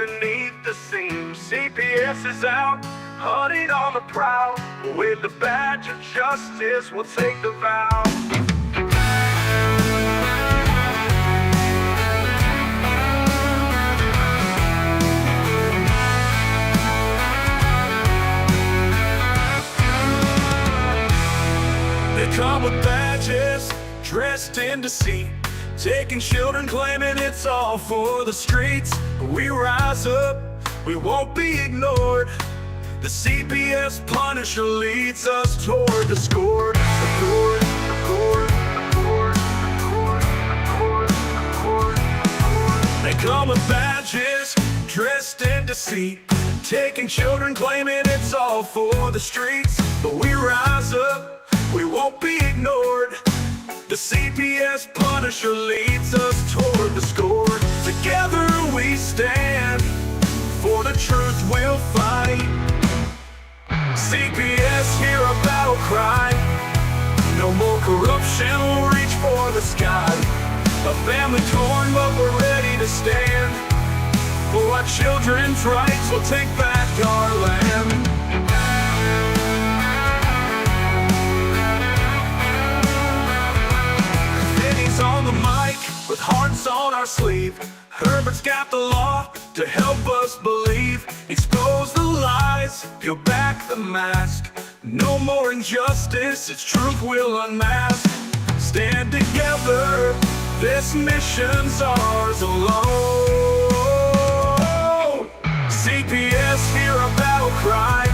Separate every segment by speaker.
Speaker 1: beneath the seams. CPS is out, hunting on the prowl. With the badge of justice, we'll take the vow. They come with badges, dressed in deceit, taking children, claiming it's all for the streets. But we rise up, we won't be ignored. The CPS Punisher leads us toward the score. They come with badges, dressed in deceit, taking children, claiming it's all for the streets. But we rise up, we won't be ignored. The CPS Punisher leads us toward the score. Together we stand, for the truth we'll fight. CPS, hear a battle cry. No more corruption, we'll reach for the sky. A family torn, but we're ready to stand. For our children's rights, we'll take back our land. On the mic, with hearts on our sleeve. Herbert's got the law to help us believe. Expose the lies, peel back the mask. No more injustice, its truth will unmask. Stand together, this mission's ours alone. CPS, hear a battle cry.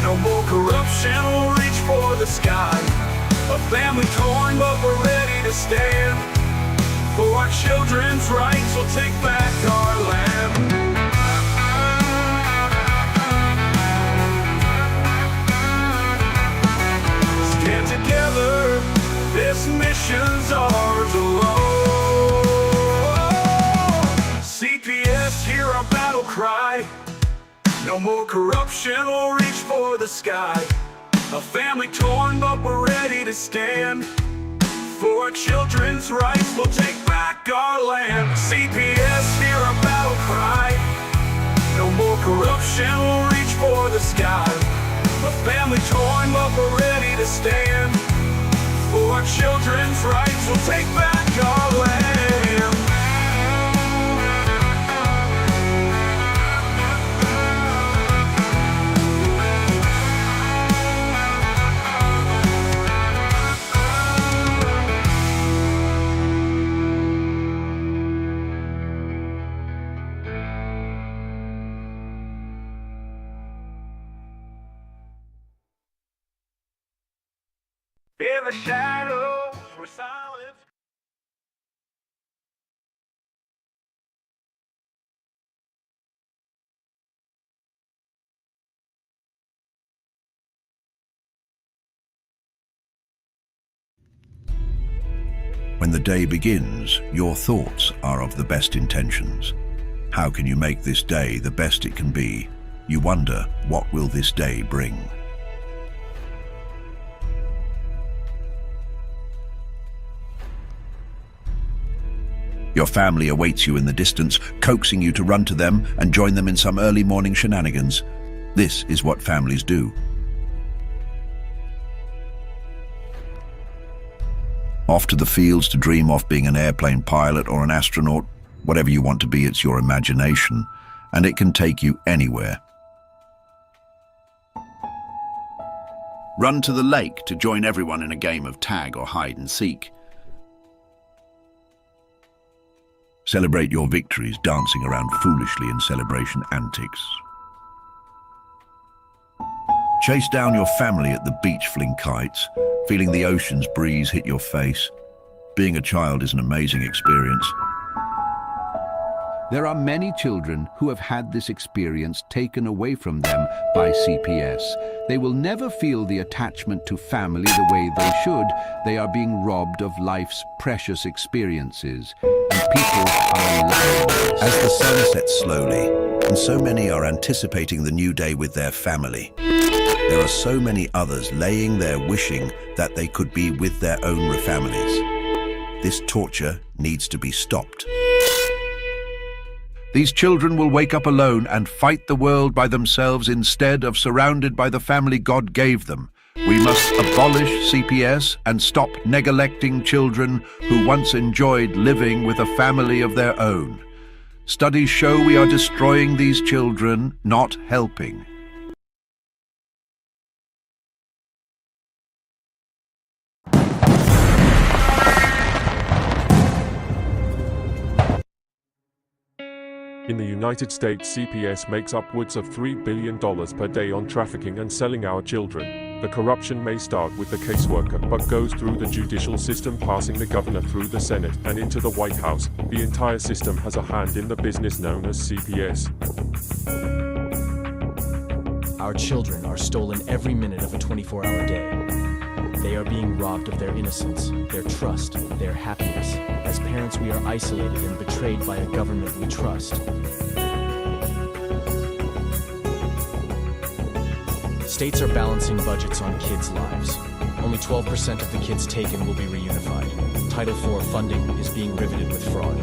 Speaker 1: No more corruption, we'll reach for the sky. A family torn, but we're ready to stand. For our children's rights, we'll take back our land. Stand together, this mission's ours alone. CPS, hear our battle cry. No more corruption, we'll reach for the sky. A family torn, but we're ready to stand. For our children's rights, we'll take back our land. CPS, hear our battle cry. No more corruption, we'll reach for the sky. A family torn, but we're ready to stand. For our children's rights, we'll take back our land. In the shadows, we're silent.
Speaker 2: When the day begins, your thoughts are of the best intentions. How can you make this day the best it can be? You wonder, what will this day bring? Your family awaits you in the distance, coaxing you to run to them and join them in some early morning shenanigans. This is what families do. Off to the fields to dream of being an airplane pilot or an astronaut. Whatever you want to be, it's your imagination, and it can take you anywhere. Run to the lake to join everyone in a game of tag or hide and seek. Celebrate your victories, dancing around foolishly in celebration antics. Chase down your family at the beach, fling kites, feeling the ocean's breeze hit your face. Being a child is an amazing experience.
Speaker 3: There are many children who have had this experience taken away from them by CPS. They will never feel the attachment to family the way they should. They are being robbed of life's precious experiences, and people are allowed.
Speaker 2: As the sun sets slowly, and so many are anticipating the new day with their family, there are so many others laying there wishing that they could be with their own families. This torture needs to be stopped. These children will wake up alone and fight the world by themselves instead of surrounded by the family God gave them. We must abolish CPS and stop neglecting children who once enjoyed living with a family of their own. Studies show we are destroying these children, not helping.
Speaker 4: In the United States, CPS makes upwards of $3 billion per day on trafficking and selling our children. The corruption may start with the caseworker, but goes through the judicial system, passing the governor through the Senate and into the White House. The entire system has a hand in the business known as CPS.
Speaker 5: Our children are stolen every minute of a 24-hour day. They are being robbed of their innocence, their trust, their happiness. As parents, we are isolated and betrayed by a government we trust. States are balancing budgets on kids' lives. Only 12% of the kids taken will be reunified. Title IV funding is being riveted with fraud.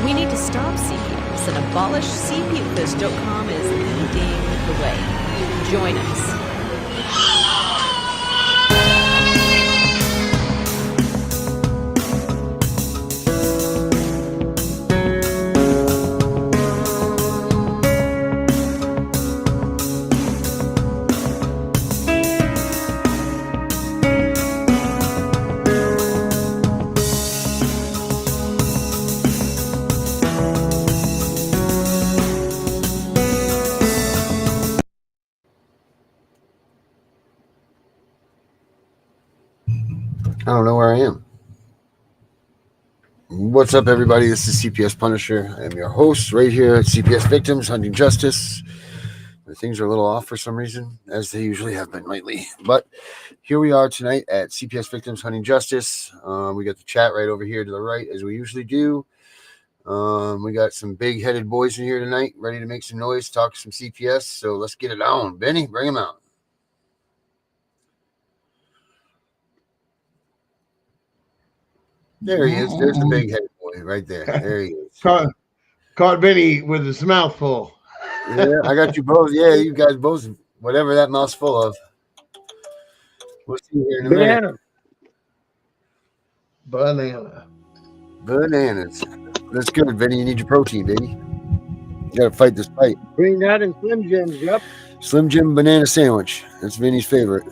Speaker 6: We need to stop CPS and abolish CPS.com is leading the way. Join us.
Speaker 7: I don't know where I am. What's up, everybody? This is CPS Punisher. I am your host right here at CPS Victims Hunting Justice. Things are a little off for some reason, as they usually have been lately. But here we are tonight at CPS Victims Hunting Justice. We got the chat right over here to the right, as we usually do. We got some big-headed boys in here tonight, ready to make some noise, talk some CPS. So let's get it on. Benny, bring him out. There he is. There's the big-headed boy right there. There he is.
Speaker 8: Caught Benny with his mouth full.
Speaker 7: Yeah, I got you both. Yeah, you guys both, whatever that mouth's full of. We'll see you here in a minute. Bananas. That's good, Vinny. You need your protein, baby. You got to fight this fight.
Speaker 8: Bring that in Slim Jims, yep.
Speaker 7: Slim Jim banana sandwich. That's Vinny's favorite.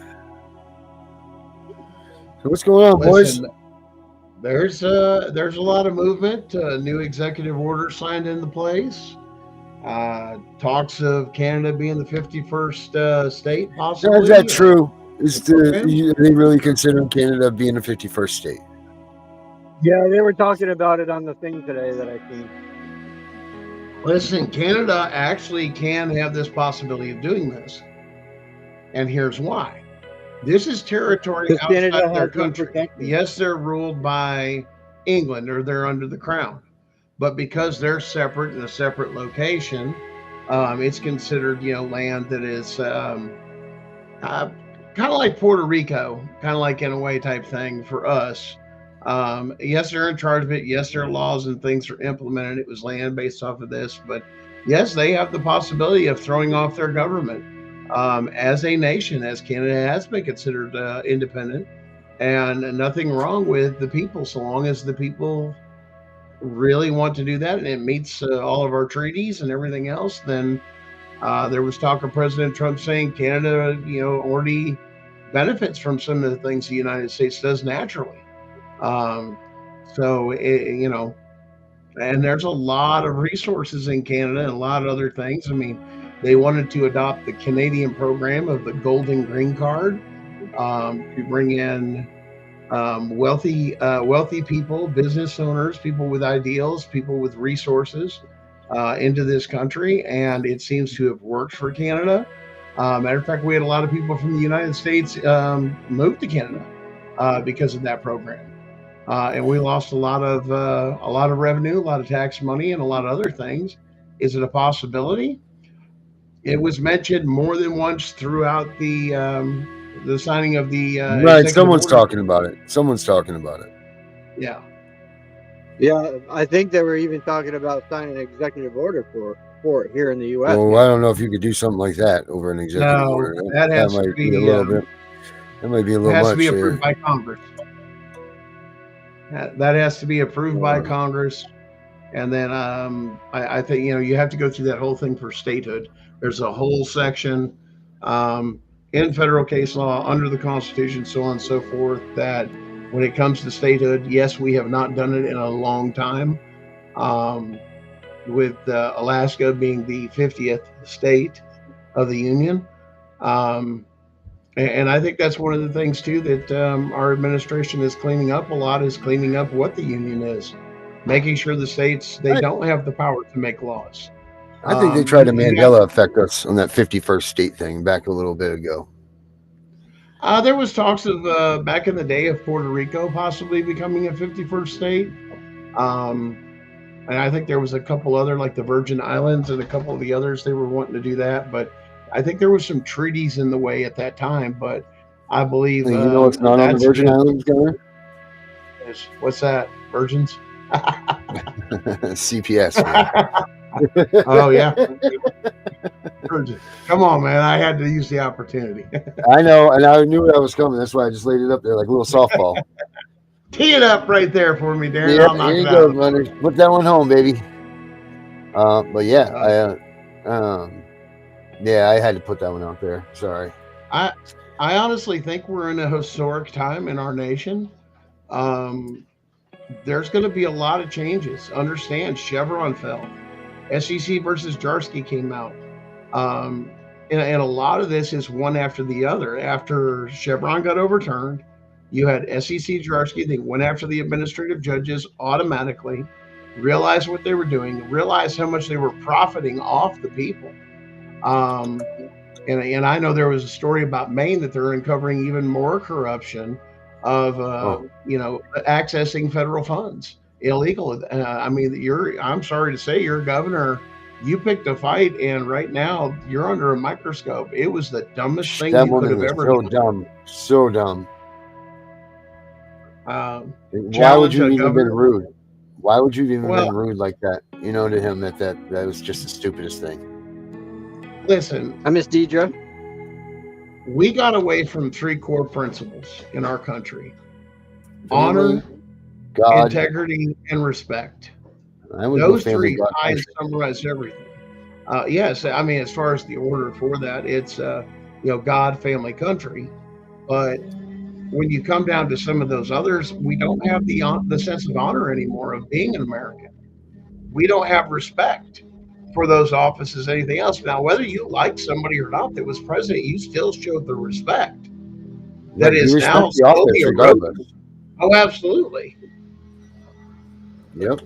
Speaker 7: So what's going on, boys?
Speaker 8: There's a lot of movement. New executive order signed into place. Talks of Canada being the 51st state, possibly.
Speaker 7: Is that true? Are they really considering Canada being the 51st state?
Speaker 9: Yeah, they were talking about it on the thing today that I seen.
Speaker 8: Listen, Canada actually can have this possibility of doing this. And here's why. This is territory outside their country. Yes, they're ruled by England, or they're under the crown. But because they're separate in a separate location, it's considered, land that is kind of like Puerto Rico, kind of like in a way type thing for us. Yes, they're in charge of it. Yes, their laws and things are implemented. It was land based off of this. But yes, they have the possibility of throwing off their government as a nation, as Canada has been considered independent. And nothing wrong with the people, so long as the people really want to do that and it meets all of our treaties and everything else. Then there was talk of President Trump saying Canada, already benefits from some of the things the United States does naturally. And there's a lot of resources in Canada and a lot of other things. I mean, they wanted to adopt the Canadian program of the Golden Green Card to bring in wealthy people, business owners, people with ideals, people with resources into this country. And it seems to have worked for Canada. Matter of fact, we had a lot of people from the United States move to Canada because of that program. And we lost a lot of revenue, a lot of tax money, and a lot of other things. Is it a possibility? It was mentioned more than once throughout the signing of the
Speaker 7: Right,
Speaker 8: executive
Speaker 7: someone's
Speaker 8: order.
Speaker 7: talking about it. Someone's talking about it.
Speaker 8: Yeah.
Speaker 9: Yeah, I think they were even talking about signing an executive order for it here in the U.S.
Speaker 7: Well, I don't know if you could do something like that over an executive
Speaker 8: No,
Speaker 7: order.
Speaker 8: that has to
Speaker 7: might be a
Speaker 8: be
Speaker 7: little bit. That might be a little
Speaker 8: has to be
Speaker 7: much
Speaker 8: approved
Speaker 7: there.
Speaker 8: by Congress. That has to be approved by Congress. And then I think, you have to go through that whole thing for statehood. There's a whole section in federal case law under the Constitution, so on and so forth, that when it comes to statehood, yes, we have not done it in a long time. With Alaska being the 50th state of the Union. And I think that's one of the things, too, that our administration is cleaning up a lot, is cleaning up what the Union is, making sure the states, they don't have the power to make laws.
Speaker 7: I think they tried to Mandela affect us on that 51st state thing back a little bit ago.
Speaker 8: There was talks of back in the day of Puerto Rico possibly becoming a 51st state. And I think there was a couple other, like the Virgin Islands and a couple of the others, they were wanting to do that. But I think there was some treaties in the way at that time. But I believe
Speaker 7: you know what's not on the Virgin Islands, Governor?
Speaker 8: What's that? Virgins?
Speaker 7: CPS.
Speaker 8: Oh yeah. Come on, man! I had to use the opportunity.
Speaker 7: I know, and I knew that was coming. That's why I just laid it up there like a little softball.
Speaker 8: Tee it up right there for me, Darren.
Speaker 7: Yeah, here you go, brother. Put that one home, baby. But yeah, I had to put that one out there. Sorry.
Speaker 8: I honestly think we're in a historic time in our nation. There's going to be a lot of changes. Understand, Chevron fell. SEC versus Jarsky came out. And a lot of this is one after the other. After Chevron got overturned, you had SEC Jarsky. They went after the administrative judges automatically, realized what they were doing, realized how much they were profiting off the people. And I know there was a story about Maine that they're uncovering even more corruption of, accessing federal funds illegal. I'm sorry to say, your governor, you picked a fight, and right now you're under a microscope. It was the dumbest thing you could have ever done.
Speaker 7: So dumb.
Speaker 8: Why
Speaker 7: would you even been rude? Why would you even been rude like that? To him that was just the stupidest thing.
Speaker 8: Listen,
Speaker 9: I miss Deidre.
Speaker 8: We got away from three core principles in our country: honor, God, integrity, and respect. Those three tie and summarize everything. Yes, as far as the order for that, it's God, family, country. But when you come down to some of those others, we don't have the sense of honor anymore of being an American. We don't have respect for those offices, anything else. Now, whether you like somebody or not that was president, you still showed the respect that is now slowly eroding. Oh, absolutely.
Speaker 7: Yep.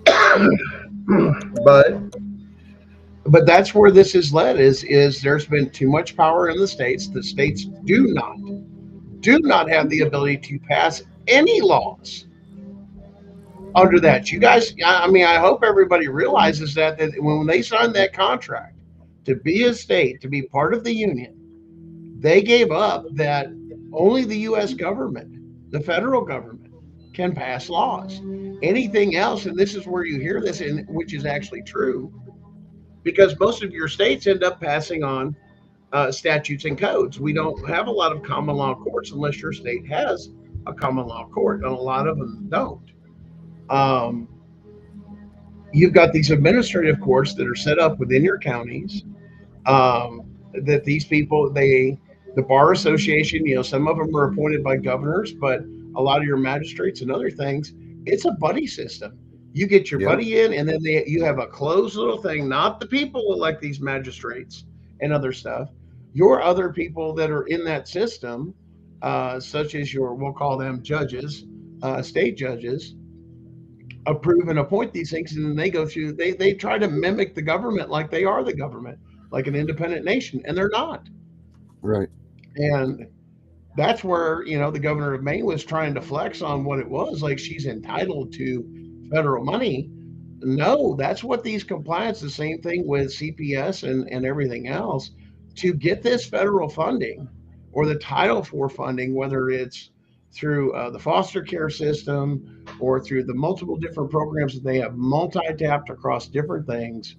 Speaker 8: But that's where this is led, is there's been too much power in the states. The states do not have the ability to pass any laws under that. You guys, I hope everybody realizes that when they signed that contract to be a state, to be part of the union, they gave up that only the U.S. government, the federal government, can pass laws. Anything else, and this is where you hear this, which is actually true, because most of your states end up passing on statutes and codes. We don't have a lot of common law courts unless your state has a common law court, and a lot of them don't. You've got these administrative courts that are set up within your counties, that these people, the Bar Association, some of them are appointed by governors, but a lot of your magistrates and other things, it's a buddy system. You get your buddy in, and then you have a closed little thing. Not the people elect these magistrates and other stuff. Your other people that are in that system, such as we'll call them judges, state judges, approve and appoint these things, and then they go through. They try to mimic the government like they are the government, like an independent nation, and they're not.
Speaker 7: Right.
Speaker 8: And that's where the governor of Maine was trying to flex on what it was like. She's entitled to federal money. No, that's what these compliance. The same thing with CPS and everything else. to get this federal funding or the Title IV funding, whether it's through the foster care system or through the multiple different programs that they have multi-tapped across different things,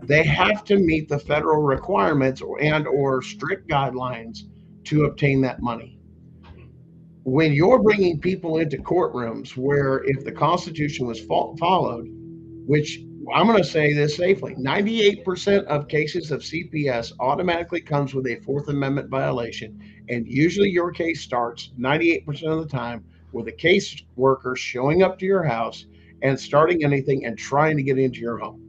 Speaker 8: they have to meet the federal requirements or strict guidelines to obtain that money. When you're bringing people into courtrooms where if the Constitution was followed, which I'm going to say this safely, 98% of cases of CPS automatically comes with a Fourth Amendment violation. And usually your case starts 98% of the time with a case worker showing up to your house and starting anything and trying to get into your home.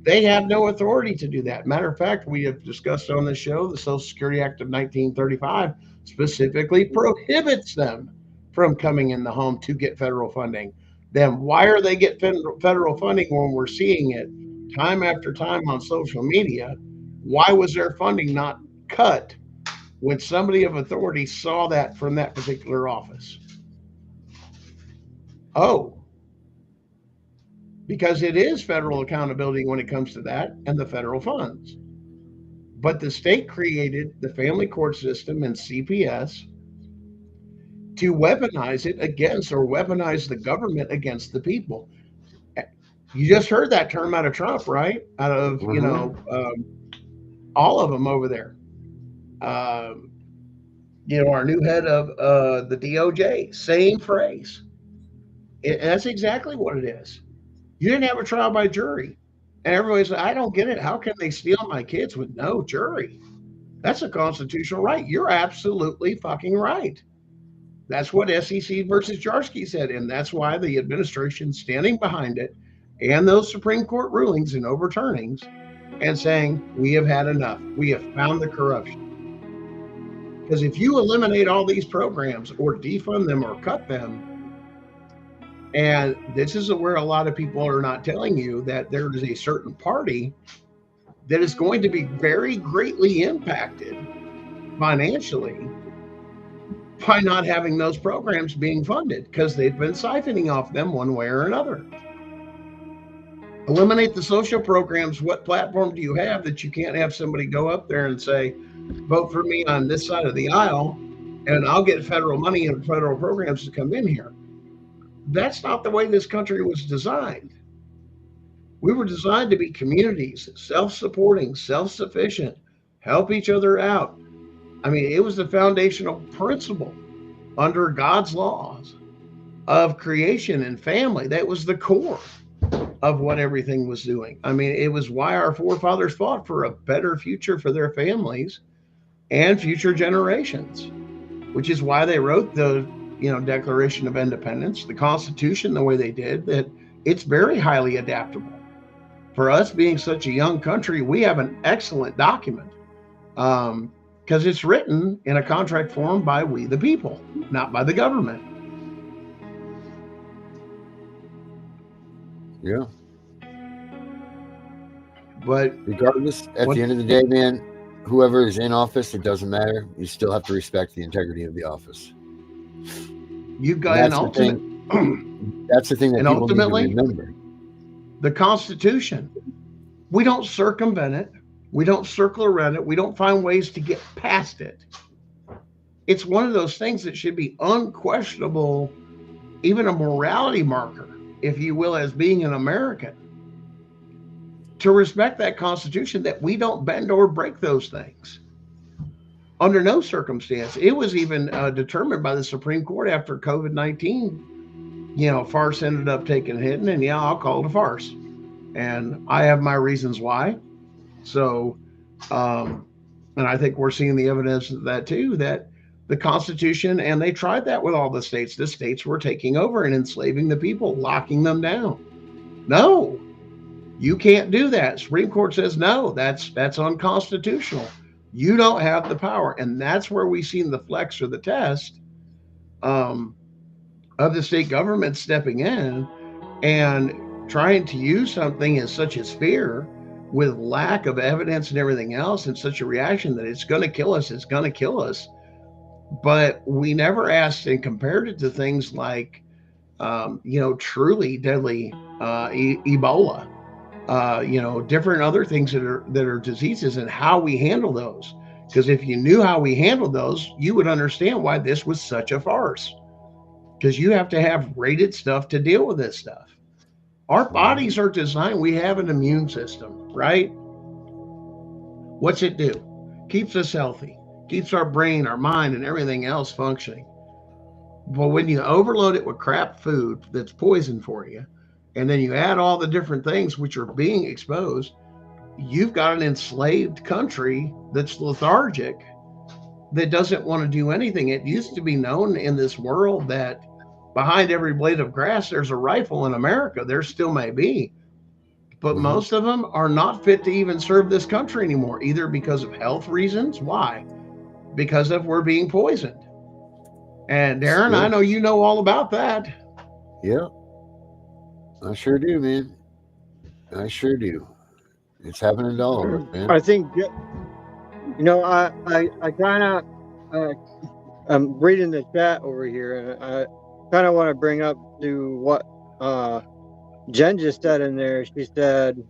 Speaker 8: They have no authority to do that. Matter of fact, we have discussed on this show the Social Security Act of 1935 specifically prohibits them from coming in the home to get federal funding. Then why are they getting federal funding when we're seeing it time after time on social media? Why was their funding not cut when somebody of authority saw that from that particular office? Oh, because it is federal accountability when it comes to that and the federal funds. But the state created the family court system and CPS to weaponize it against or weaponize the government against the people. You just heard that term out of Trump, right? Out of, all of them over there. Our new head of the DOJ, same phrase. That's exactly what it is. You didn't have a trial by jury. And everybody's like, I don't get it. How can they steal my kids with no jury? That's a constitutional right. You're absolutely fucking right. That's what SEC versus Jarsky said. And that's why the administration's standing behind it and those Supreme Court rulings and overturnings and saying, we have had enough. We have found the corruption. Because if you eliminate all these programs or defund them or cut them, and this is where a lot of people are not telling you that there is a certain party that is going to be very greatly impacted financially by not having those programs being funded because they've been siphoning off them one way or another. Eliminate the social programs. What platform do you have that you can't have somebody go up there and say, vote for me on this side of the aisle and I'll get federal money and federal programs to come in here? That's not the way this country was designed. We were designed to be communities, self-supporting, self-sufficient, help each other out. I mean, it was the foundational principle under God's laws of creation and family. That was the core of what everything was doing. I mean, it was why our forefathers fought for a better future for their families and future generations, which is why they wrote the Declaration of Independence, the Constitution, the way they did, that it's very highly adaptable. For us being such a young country, we have an excellent document because it's written in a contract form by we the people, not by the government.
Speaker 7: Yeah.
Speaker 8: But
Speaker 7: regardless, at the end of the day, man, whoever is in office, it doesn't matter. You still have to respect the integrity of the office.
Speaker 8: You've got an ultimate.
Speaker 7: That's the thing that people ultimately need to remember.
Speaker 8: The Constitution. We don't circumvent it. We don't circle around it. We don't find ways to get past it. It's one of those things that should be unquestionable, even a morality marker, if you will, as being an American. To respect that Constitution, that we don't bend or break those things. Under no circumstance. It was even determined by the Supreme Court after COVID-19. Farce ended up taking a hit, and I'll call it a farce. And I have my reasons why. So, and I think we're seeing the evidence of that too, that the Constitution, and they tried that with all the states were taking over and enslaving the people, locking them down. No, you can't do that. Supreme Court says, no, that's unconstitutional. You don't have the power. And that's where we've seen the flex or the test of the state government stepping in and trying to use something as such as fear with lack of evidence and everything else and such a reaction that it's going to kill us. It's going to kill us. But we never asked and compared it to things like, truly deadly Ebola different other things that are diseases, and how we handle those. Because if you knew how we handled those, you would understand why this was such a farce. Because you have to have rated stuff to deal with this stuff. Our bodies are designed, we have an immune system, right? What's it do? Keeps us healthy, keeps our brain, our mind, and everything else functioning. But when you overload it with crap food that's poison for you, and then you add all the different things which are being exposed, you've got an enslaved country that's lethargic, that doesn't want to do anything. It used to be known in this world that behind every blade of grass, there's a rifle. In America. There still may be, but most of them are not fit to even serve this country anymore, either because of health reasons. Why? Because of we're being poisoned. And Darren, I know you know all about that.
Speaker 7: Yeah, I sure do, man. I sure do. It's happening to all of us, man.
Speaker 9: I think, I kind of, I'm reading the chat over here, and I kind of want to bring up to what Jen just said in there. She said,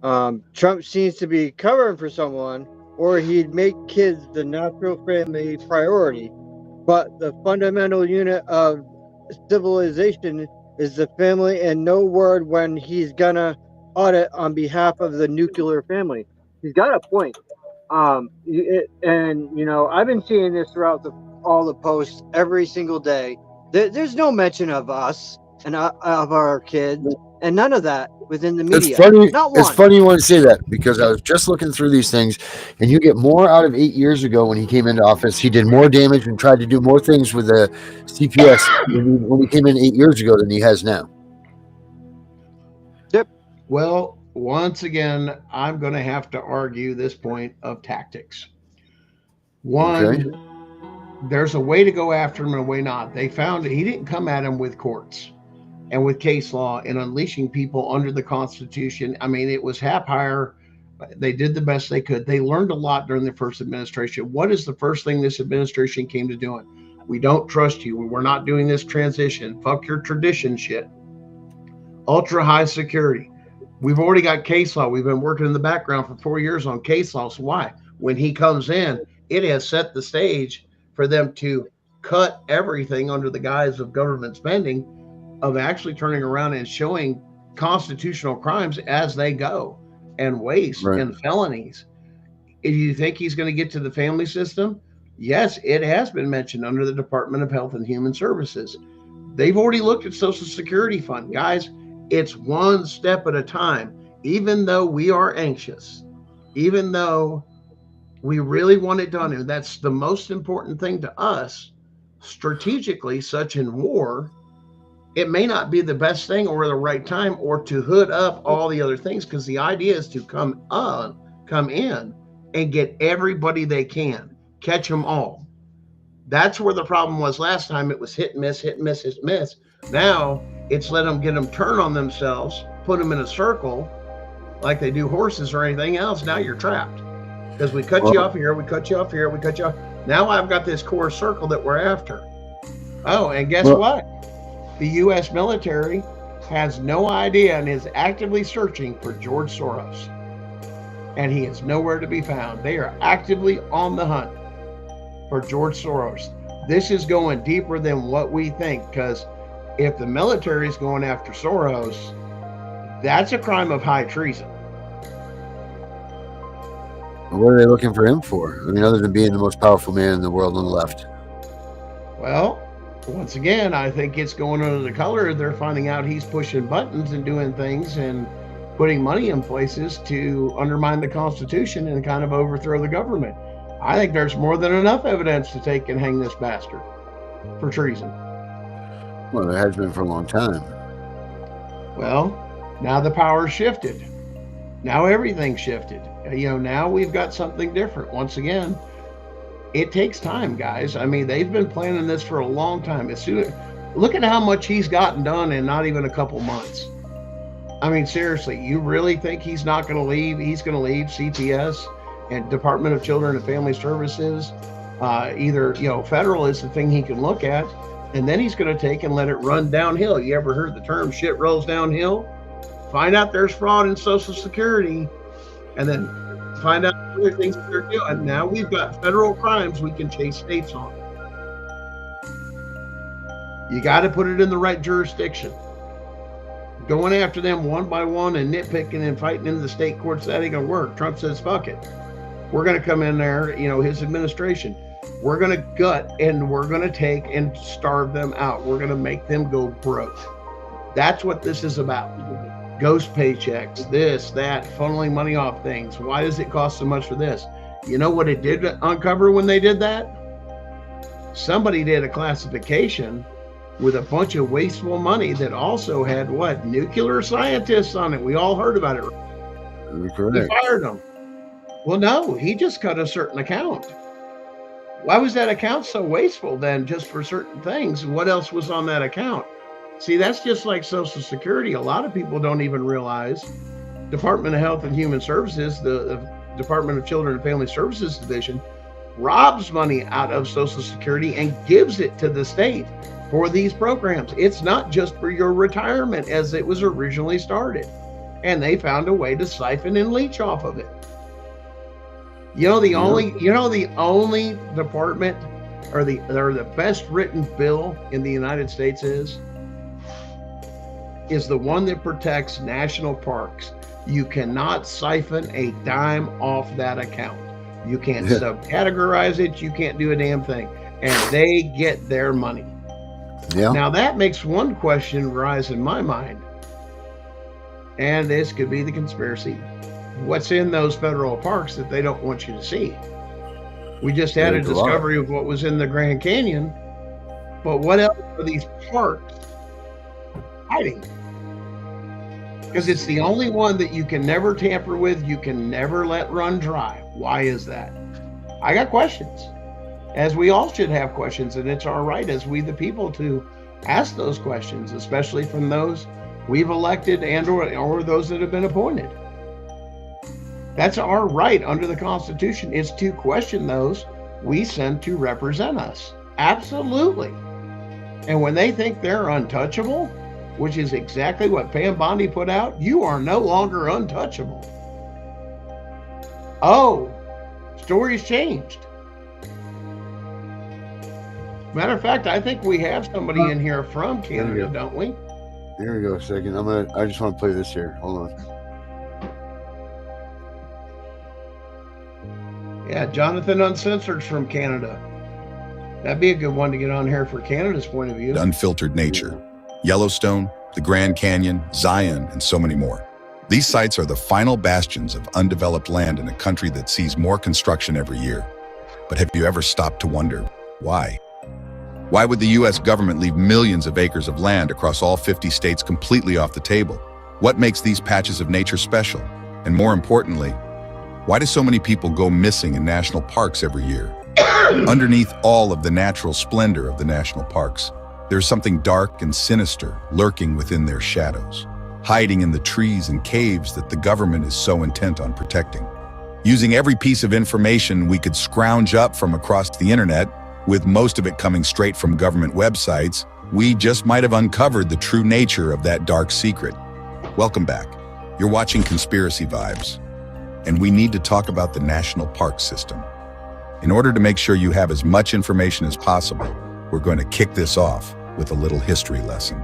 Speaker 9: Trump seems to be covering for someone, or he'd make kids the natural family priority. But the fundamental unit of civilization is the family, and no word when he's gonna audit on behalf of the nuclear family. He's got a point. I've been seeing this throughout all the posts every single day. There's no mention of us and of our kids, and none of that within the media.
Speaker 7: It's funny.
Speaker 9: Not one.
Speaker 7: It's funny you want to say that, because I was just looking through these things, and you get more out of 8 years ago when he came into office. He did more damage and tried to do more things with the CPS when he came in 8 years ago than he has now.
Speaker 9: Yep.
Speaker 8: Well, once again, I'm going to have to argue this point of tactics. One, there's a way to go after him and a way not. They found he didn't come at him with courts and with case law and unleashing people under the Constitution. I mean, it was hap-hire. They did the best they could. They learned a lot during the first administration. What is the first thing this administration came to doing? We don't trust you. We're not doing this transition. Fuck your tradition shit. Ultra high security. We've already got case law. We've been working in the background for 4 years on case law. So why? When he comes in, it has set the stage for them to cut everything under the guise of government spending, of actually turning around and showing constitutional crimes as they go, and waste and felonies. If you think he's going to get to the family system, yes, it has been mentioned under the Department of Health and Human Services. They've already looked at Social Security Fund. Guys, it's one step at a time. Even though we are anxious, even though we really want it done, and that's the most important thing to us strategically, such in war, it may not be the best thing or the right time, or to hood up all the other things, because the idea is to come in and get everybody they can, catch them all. That's where the problem was last time. It was hit and miss, hit and miss, hit and miss. Now it's let them get them turn on themselves, put them in a circle like they do horses or anything else. Now you're trapped, because we cut you off here, we cut you off here, we cut you off. Now I've got this core circle that we're after. Oh, and guess what? The U.S. military has no idea and is actively searching for George Soros. And he is nowhere to be found. They are actively on the hunt for George Soros. This is going deeper than what we think, because if the military is going after Soros, that's a crime of high treason.
Speaker 7: What are they looking for him for? I mean, other than being the most powerful man in the world on the left.
Speaker 8: Well, once again, I think it's going under the color. They're finding out he's pushing buttons and doing things and putting money in places to undermine the Constitution and kind of overthrow the government. I think there's more than enough evidence to take and hang this bastard for treason.
Speaker 7: Well, there has been for a long time.
Speaker 8: Well, now the power shifted. Now everything shifted. Now we've got something different. Once again, it takes time, guys. I mean, they've been planning this for a long time. Look at how much he's gotten done in not even a couple months. I mean, seriously, you really think he's not going to leave? He's going to leave CPS and Department of Children and Family Services. Either, federal is the thing he can look at, and then he's going to take and let it run downhill. You ever heard the term shit rolls downhill? find out there's fraud in Social Security, and then find out other things that they're doing. Now we've got federal crimes we can chase states on. You got to put it in the right jurisdiction. Going after them one by one and nitpicking and fighting in the state courts, that ain't gonna work. Trump says, fuck it. We're gonna come in there, his administration. We're gonna gut and we're gonna take and starve them out. We're gonna make them go broke. That's what this is about. Ghost paychecks, this, that, funneling money off things. Why does it cost so much for this? You know what it did uncover when they did that? Somebody did a classification with a bunch of wasteful money that also had what? Nuclear scientists on it. We all heard about it.
Speaker 7: Correct.
Speaker 8: He fired them. Well, no, he just cut a certain account. Why was that account so wasteful then, just for certain things? What else was on that account? See, that's just like Social Security. A lot of people don't even realize Department of Health and Human Services, the Department of Children and Family Services Division, robs money out of Social Security and gives it to the state for these programs. It's not just for your retirement as it was originally started. And they found a way to siphon and leech off of it. The only department or the best written bill in the United States is the one that protects national parks. You cannot siphon a dime off that account. You can't subcategorize it. You can't do a damn thing. And they get their money.
Speaker 7: Yeah.
Speaker 8: Now that makes one question rise in my mind. And this could be the conspiracy. What's in those federal parks that they don't want you to see? We just had a discovery of what was in the Grand Canyon. But what else are these parks hiding? Because it's the only one that you can never tamper with, you can never let run dry. Why is that? I got questions, as we all should have questions, and it's our right as we the people to ask those questions, especially from those we've elected and or those that have been appointed. That's our right under the Constitution, is to question those we send to represent us. Absolutely. And when they think they're untouchable, which is exactly what Pam Bondi put out, you are no longer untouchable. Oh, story's changed. Matter of fact, I think we have somebody in here from Canada, don't we?
Speaker 7: Here we go a second. I just want to play this here. Hold on.
Speaker 8: Yeah, Jonathan Uncensored's from Canada. That'd be a good one to get on here for Canada's point of view.
Speaker 10: Unfiltered nature. Yellowstone, the Grand Canyon, Zion, and so many more. These sites are the final bastions of undeveloped land in a country that sees more construction every year. But have you ever stopped to wonder why? Why would the US government leave millions of acres of land across all 50 states completely off the table? What makes these patches of nature special? And more importantly, why do so many people go missing in national parks every year? Underneath all of the natural splendor of the national parks, there's something dark and sinister lurking within their shadows, hiding in the trees and caves that the government is so intent on protecting. Using every piece of information we could scrounge up from across the internet, with most of it coming straight from government websites, we just might have uncovered the true nature of that dark secret. Welcome back. You're watching Conspiracy Vibes, and we need to talk about the National Park System. In order to make sure you have as much information as possible, we're going to kick this off with a little history lesson.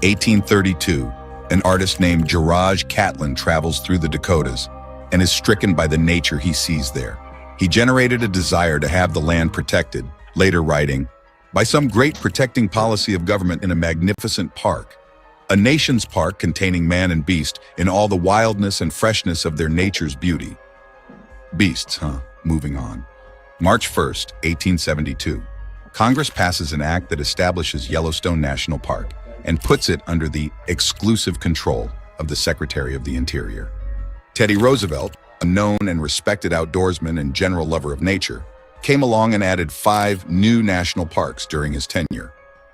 Speaker 10: 1832, an artist named Jiraj Catlin travels through the Dakotas and is stricken by the nature he sees there. He generated a desire to have the land protected, later writing, "By some great protecting policy of government in a magnificent park, a nation's park containing man and beast in all the wildness and freshness of their nature's beauty." Beasts, huh? Moving on. March 1st, 1872. Congress passes an act that establishes Yellowstone National Park and puts it under the exclusive control of the Secretary of the Interior. Teddy Roosevelt, a known and respected outdoorsman and general lover of nature, came along and added 5 new national parks during his tenure.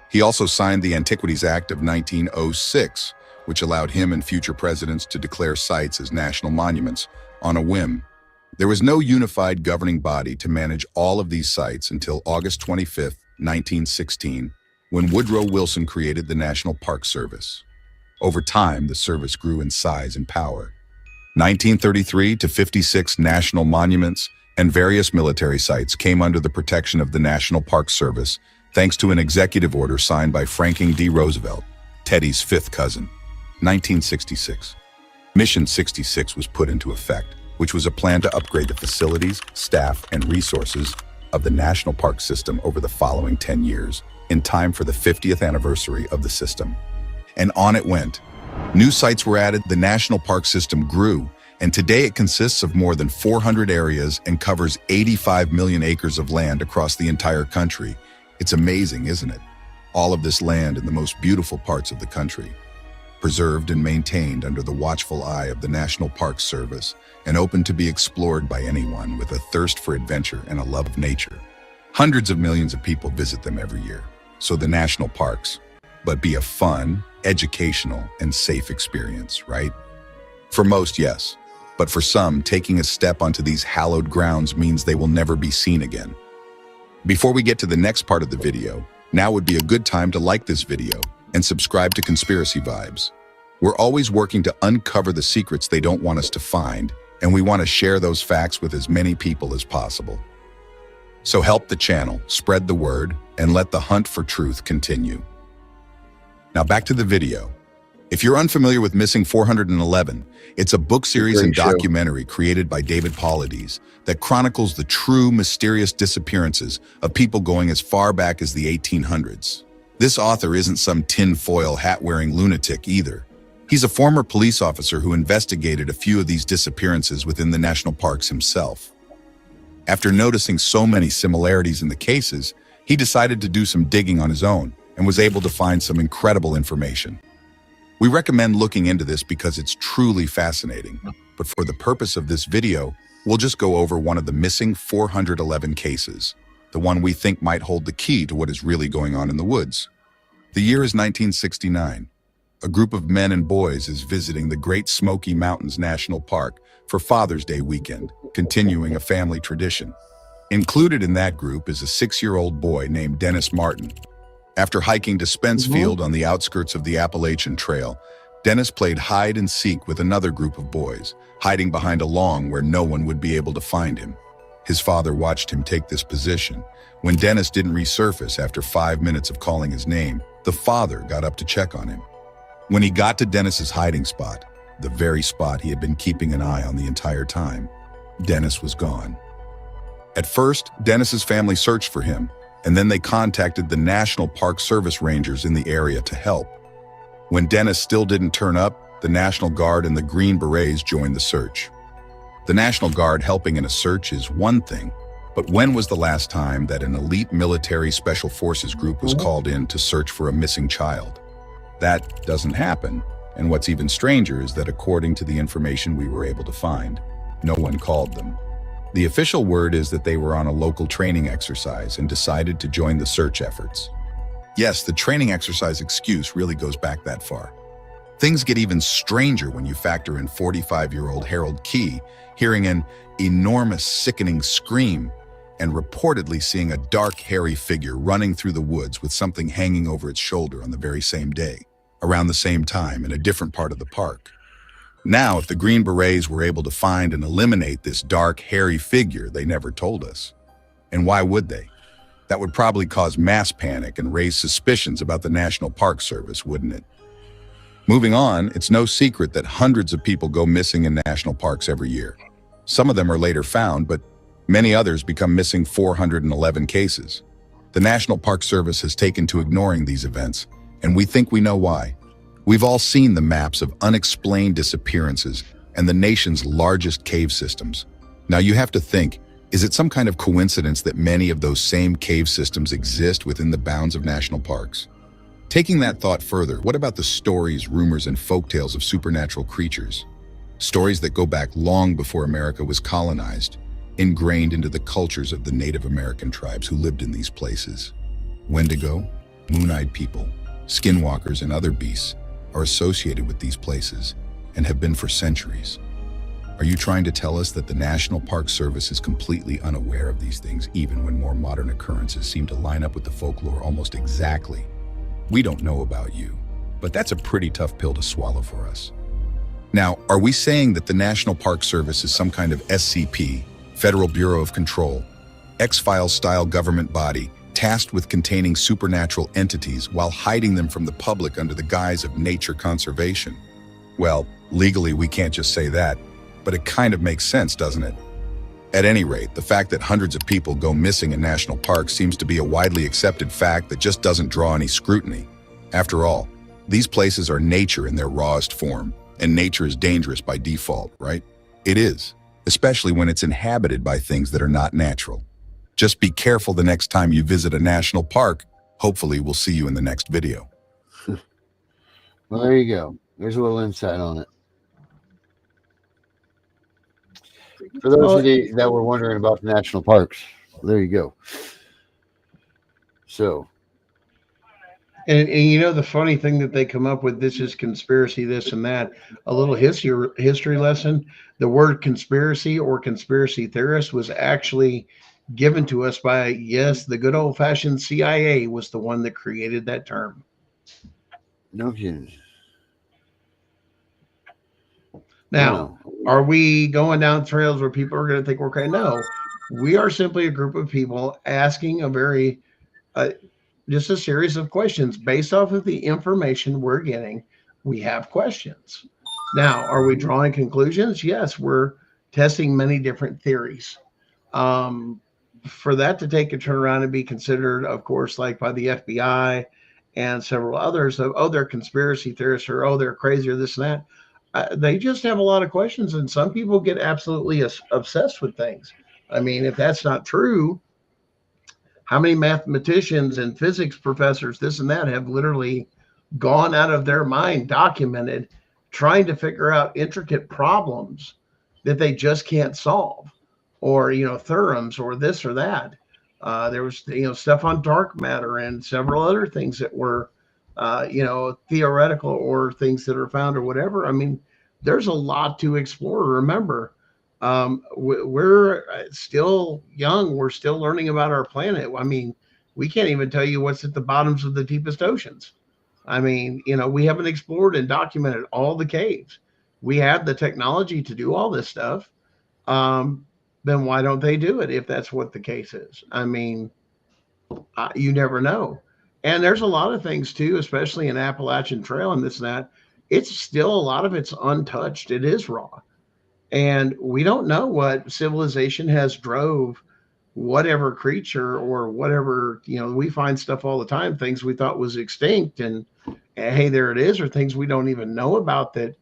Speaker 10: He also signed the Antiquities Act of 1906, which allowed him and future presidents to declare sites as national monuments on a whim. There was no unified governing body to manage all of these sites until August 25, 1916, when Woodrow Wilson created the National Park Service. Over time, the service grew in size and power. 1933 to 56 national monuments and various military sites came under the protection of the National Park Service, thanks to an executive order signed by Franklin D. Roosevelt, Teddy's fifth cousin. 1966. Mission 66 was put into effect, which was a plan to upgrade the facilities, staff, and resources of the National Park System over the following 10 years, in time for the 50th anniversary of the system. And on it went. New sites were added, the National Park System grew, and today it consists of more than 400 areas and covers 85 million acres of land across the entire country. It's amazing, isn't it? All of this land in the most beautiful parts of the country, preserved and maintained under the watchful eye of the National Park Service and open to be explored by anyone with a thirst for adventure and a love of nature. Hundreds of millions of people visit them every year, so the national parks, but be a fun, educational, and safe experience, right? For most, yes. But for some, taking a step onto these hallowed grounds means they will never be seen again. Before we get to the next part of the video, now would be a good time to like this video and subscribe to Conspiracy Vibes. We're always working to uncover the secrets they don't want us to find, and we want to share those facts with as many people as possible. So help the channel, spread the word, and let the hunt for truth continue. Now back to the video. If you're unfamiliar with Missing 411, it's a book series and documentary created by David Paulides that chronicles the true mysterious disappearances of people going as far back as the 1800s. This author isn't some tinfoil hat-wearing lunatic either. He's a former police officer who investigated a few of these disappearances within the national parks himself. After noticing so many similarities in the cases, he decided to do some digging on his own and was able to find some incredible information. We recommend looking into this because it's truly fascinating, but for the purpose of this video, we'll just go over one of the missing 411 cases, the one we think might hold the key to what is really going on in the woods. The year is 1969. A group of men and boys is visiting the Great Smoky Mountains National Park for Father's Day weekend, continuing a family tradition. Included in that group is a 6-year-old boy named Dennis Martin. After hiking to Spence Field on the outskirts of the Appalachian Trail, Dennis played hide and seek with another group of boys, hiding behind a lawn where no one would be able to find him. His father watched him take this position. When Dennis didn't resurface after 5 minutes of calling his name, the father got up to check on him. When he got to Dennis's hiding spot, the very spot he had been keeping an eye on the entire time, Dennis was gone. At first, Dennis's family searched for him, and then they contacted the National Park Service rangers in the area to help. When Dennis still didn't turn up, the National Guard and the Green Berets joined the search. The National Guard helping in a search is one thing, but when was the last time that an elite military special forces group was called in to search for a missing child? That doesn't happen, and what's even stranger is that according to the information we were able to find, no one called them. The official word is that they were on a local training exercise and decided to join the search efforts. Yes, the training exercise excuse really goes back that far. Things get even stranger when you factor in 45-year-old Harold Key hearing an enormous, sickening scream and reportedly seeing a dark, hairy figure running through the woods with something hanging over its shoulder on the very same day, around the same time in a different part of the park. Now, if the Green Berets were able to find and eliminate this dark, hairy figure, they never told us. And why would they? That would probably cause mass panic and raise suspicions about the National Park Service, wouldn't it? Moving on, it's no secret that hundreds of people go missing in national parks every year. Some of them are later found, but many others become missing 411 cases. The National Park Service has taken to ignoring these events, and we think we know why. We've all seen the maps of unexplained disappearances and the nation's largest cave systems. Now you have to think, is it some kind of coincidence that many of those same cave systems exist within the bounds of national parks? Taking that thought further, what about the stories, rumors, and folktales of supernatural creatures? Stories that go back long before America was colonized, ingrained into the cultures of the Native American tribes who lived in these places. Wendigo, moon-eyed people, skinwalkers, and other beasts are associated with these places and have been for centuries. Are you trying to tell us that the National Park Service is completely unaware of these things, even when more modern occurrences seem to line up with the folklore almost exactly? We don't know about you, But that's a pretty tough pill to swallow for us. Now, are we saying that the National Park Service is some kind of SCP, Federal Bureau of Control, X-Files style government body tasked with containing supernatural entities while hiding them from the public under the guise of nature conservation? Well, legally we can't just say that, but it kind of makes sense, doesn't it? At any rate, the fact that hundreds of people go missing in national parks seems to be a widely accepted fact that just doesn't draw any scrutiny. After all, these places are nature in their rawest form, and nature is dangerous by default, right? It is, especially when it's inhabited by things that are not natural. Just be careful the next time you visit a national park. Hopefully, we'll see you in the next video.
Speaker 7: Well, there you go. There's a little insight on it. For those of you that were wondering about the national parks, there you go. So,
Speaker 8: and you know, the funny thing that they come up with, this is conspiracy, this and that. A little history lesson. The word conspiracy or conspiracy theorist was actually given to us by, yes, the good old fashioned CIA was the one that created that term.
Speaker 7: No kidding.
Speaker 8: Now, are we going down trails where people are going to think we're crazy? No, we are simply a group of people asking a very, just a series of questions based off of the information we're getting. We have questions. Now, are we drawing conclusions? Yes, we're testing many different theories. For that to take a turnaround and be considered, of course, like by the FBI and several others, of, oh, they're conspiracy theorists, or oh, they're crazy, or this and that. They just have a lot of questions, and some people get absolutely obsessed with things. I mean, if that's not true, how many mathematicians and physics professors, this and that, have literally gone out of their mind, documented, trying to figure out intricate problems that they just can't solve, or, you know, theorems or this or that. There was, you know, stuff on dark matter and several other things that were, you know, theoretical or things that are found or whatever. I mean, there's a lot to explore. Remember, we're still young. We're still learning about our planet. I mean, we can't even tell you what's at the bottoms of the deepest oceans. I mean, you know, we haven't explored and documented all the caves. We have the technology to do all this stuff. Then why don't they do it if that's what the case is? I mean, you never know. And there's a lot of things too, especially in Appalachian Trail and this and that. It's still, a lot of it's untouched. It is raw. And we don't know what civilization has drove whatever creature or whatever, you know, we find stuff all the time, things we thought was extinct, and hey, there it is, or things we don't even know about that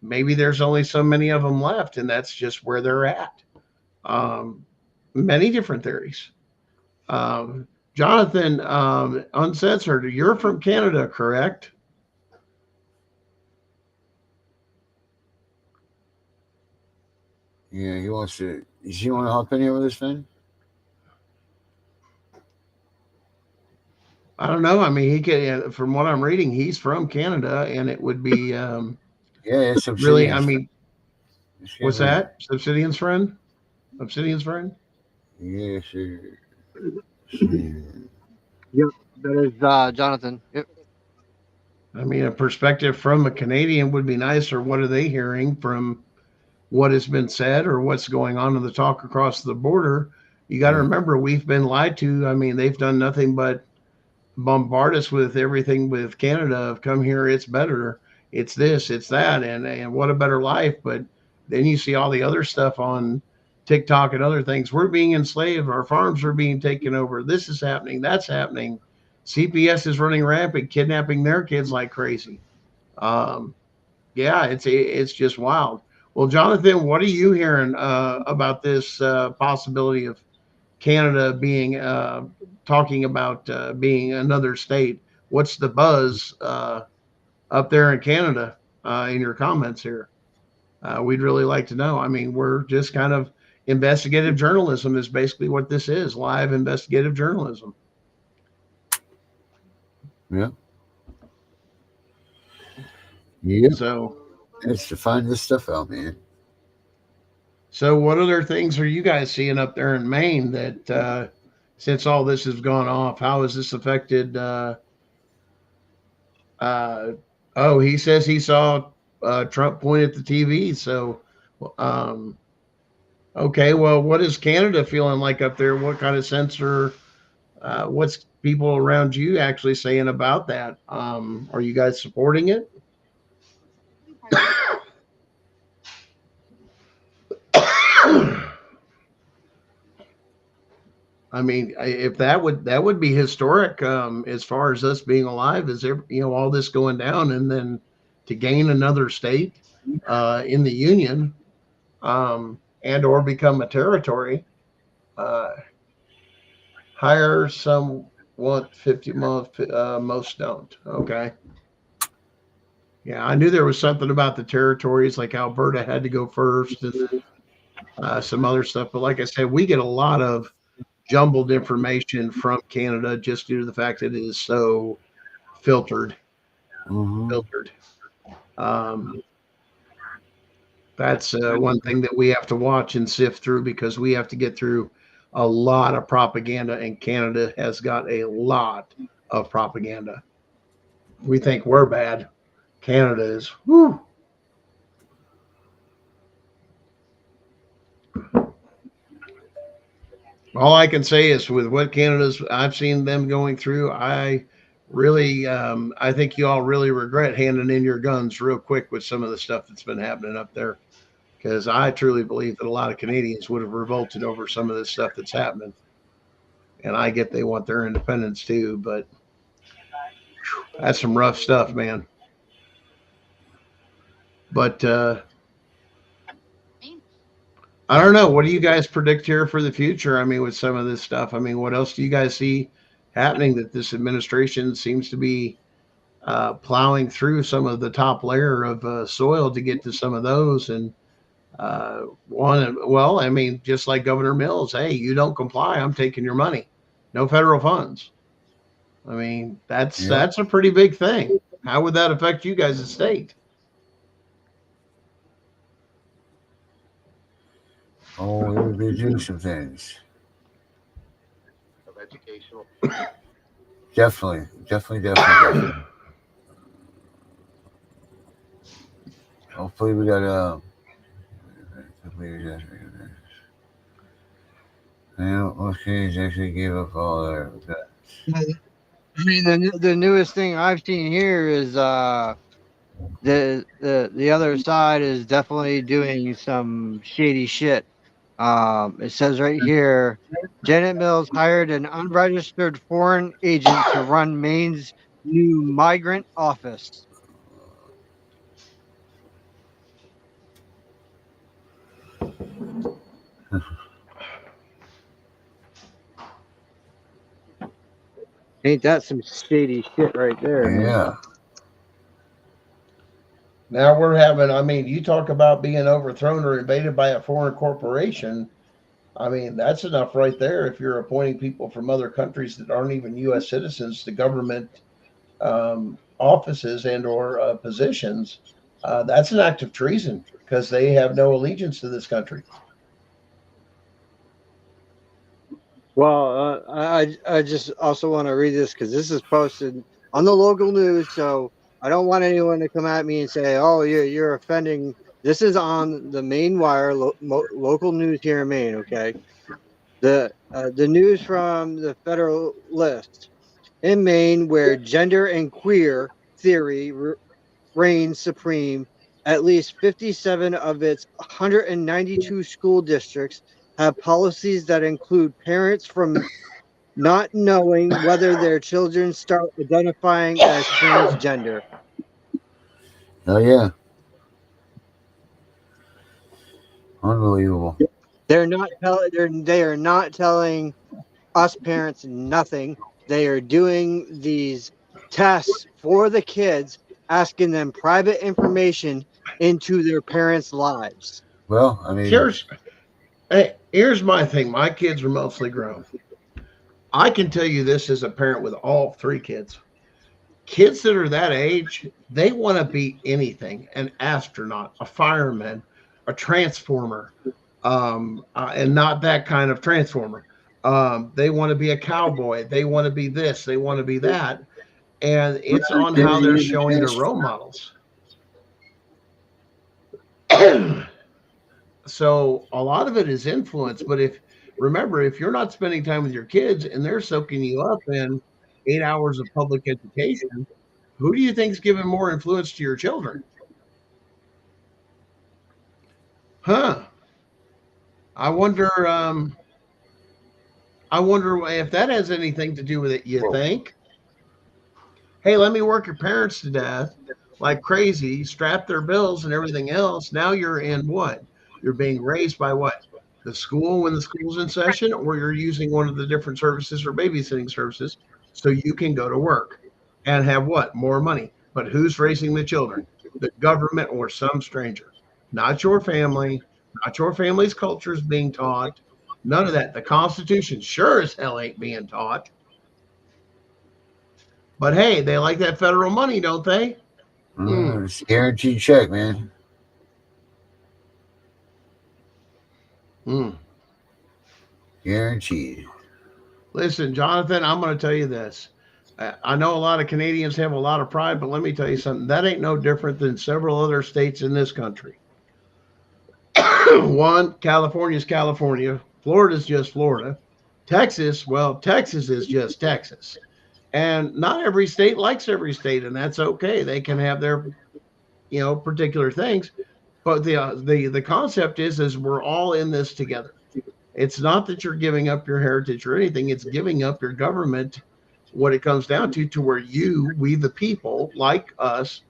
Speaker 8: maybe there's only so many of them left, and that's just where they're at. Many different theories. Jonathan, uncensored, you're from Canada, correct?
Speaker 7: Yeah, he wants to. Does he want to hop in here with us, Finn?
Speaker 8: I don't know. I mean, he could. From what I'm reading, he's from Canada, and it would be.
Speaker 7: Yeah, it's
Speaker 8: really. I mean, what's that? Obsidian's friend. Obsidian's friend.
Speaker 7: Yeah, sure.
Speaker 9: Yep, that is Jonathan. Yep.
Speaker 8: I mean, a perspective from a Canadian would be nice. Or what are they hearing from what has been said, or what's going on in the talk across the border? You got to remember, we've been lied to. I mean, they've done nothing but bombard us with everything with Canada. Come here, it's better. It's this, it's that, and what a better life. But then you see all the other stuff on TikTok and other things. We're being enslaved. Our farms are being taken over. This is happening. That's happening. CPS is running rampant, kidnapping their kids like crazy. Yeah, it's just wild. Well, Jonathan, what are you hearing about this possibility of Canada being talking about being another state? What's the buzz up there in Canada in your comments here? We'd really like to know. I mean, we're just kind of investigative journalism is basically what this is, live investigative journalism.
Speaker 7: Yeah. Yeah.
Speaker 8: So
Speaker 7: it's to find this stuff out, man.
Speaker 8: So what other things are you guys seeing up there in Maine that since all this has gone off, how has this affected Oh, he says he saw Trump point at the TV. So, um, okay, well, what is Canada feeling like up there? What kind of censor? What's people around you actually saying about that? Are you guys supporting it? I mean, if that would be historic, as far as us being alive, is there, all this going down, and then to gain another state in the union, and or become a territory. Uh, Hire some want 50 months, most don't. Okay. Yeah, I knew there was something about the territories, like Alberta had to go first, and some other stuff. But like I said, we get a lot of jumbled information from Canada just due to the fact that it is so filtered.
Speaker 7: Mm-hmm.
Speaker 8: Filtered. Um, that's one thing that we have to watch and sift through, because we have to get through a lot of propaganda, and Canada has got a lot of propaganda. We think we're bad. Canada is. Whew. All I can say is, with what Canada's, I've seen them going through, I think you all really regret handing in your guns real quick with some of the stuff that's been happening up there. Because I truly believe that a lot of Canadians would have revolted over some of this stuff that's happening. And I get they want their independence too, but that's some rough stuff, man. But I don't know. What do you guys predict here for the future? I mean, with some of this stuff, I mean, what else do you guys see happening that this administration seems to be plowing through some of the top layer of soil to get to some of those? And well, I mean, just like Governor Mills, hey, you don't comply, I'm taking your money. No federal funds. I mean,
Speaker 7: Yep.
Speaker 8: that's a pretty big thing. How would that affect you guys as state?
Speaker 7: Oh, we would be doing some things. Definitely, definitely, definitely. Hopefully, we got most kids actually gave up all their.
Speaker 9: I mean, the newest thing I've seen here is the other side is definitely doing some shady shit. It says right here, Janet Mills hired an unregistered foreign agent to run Maine's new migrant office. Ain't that some shady shit right there, man?
Speaker 7: Yeah.
Speaker 8: Now we're having, I mean, you talk about being overthrown or invaded by a foreign corporation. I mean, that's enough right there. If you're appointing people from other countries that aren't even U.S. citizens to government offices and or positions, that's an act of treason, because they have no allegiance to this country.
Speaker 9: Well, I just also want to read this because this is posted on the local news, so I don't want anyone to come at me and say, "Oh, you're offending." This is on the Maine Wire, local news here in Maine. Okay, the news from the Federalist in Maine, where gender and queer theory reigns supreme. At least 57 of its 192 school districts have policies that include parents from not knowing whether their children start identifying as transgender.
Speaker 7: Oh yeah. Unbelievable.
Speaker 9: They are not telling us parents nothing. They are doing these tests for the kids, asking them private information into their parents' lives.
Speaker 7: Well, I mean,
Speaker 8: Here's my thing. My kids are mostly grown. I can tell you this as a parent with all three kids. Kids that are that age, they want to be anything: an astronaut, a fireman, a transformer, and not that kind of transformer. They want to be a cowboy. They want to be this. They want to be that. And it's on how they're showing their role models. So a lot of it is influence. But remember, if you're not spending time with your kids and they're soaking you up in 8 hours of public education, who do you think is giving more influence to your children? Huh? I wonder. I wonder if that has anything to do with it. You think? Hey, let me work your parents to death like crazy, strap their bills and everything else. Now you're in what? You're being raised by what? The school when the school's in session, or you're using one of the different services or babysitting services so you can go to work and have what? More money. But who's raising the children? The government or some stranger. Not your family, not your family's culture is being taught. None of that. The Constitution sure as hell ain't being taught. But hey, they like that federal money, don't they?
Speaker 7: It's a guaranteed check, man. Guaranteed.
Speaker 8: Listen, Jonathan, I'm going to tell you this. I know a lot of Canadians have a lot of pride, but let me tell you something. That ain't no different than several other states in this country. One, California's California. Florida's just Florida. Texas, well, Texas is just Texas. And not every state likes every state, and that's okay. They can have their, particular things. But the concept is we're all in this together. It's not that you're giving up your heritage or anything. It's giving up your government. What it comes down to where we the people, like us,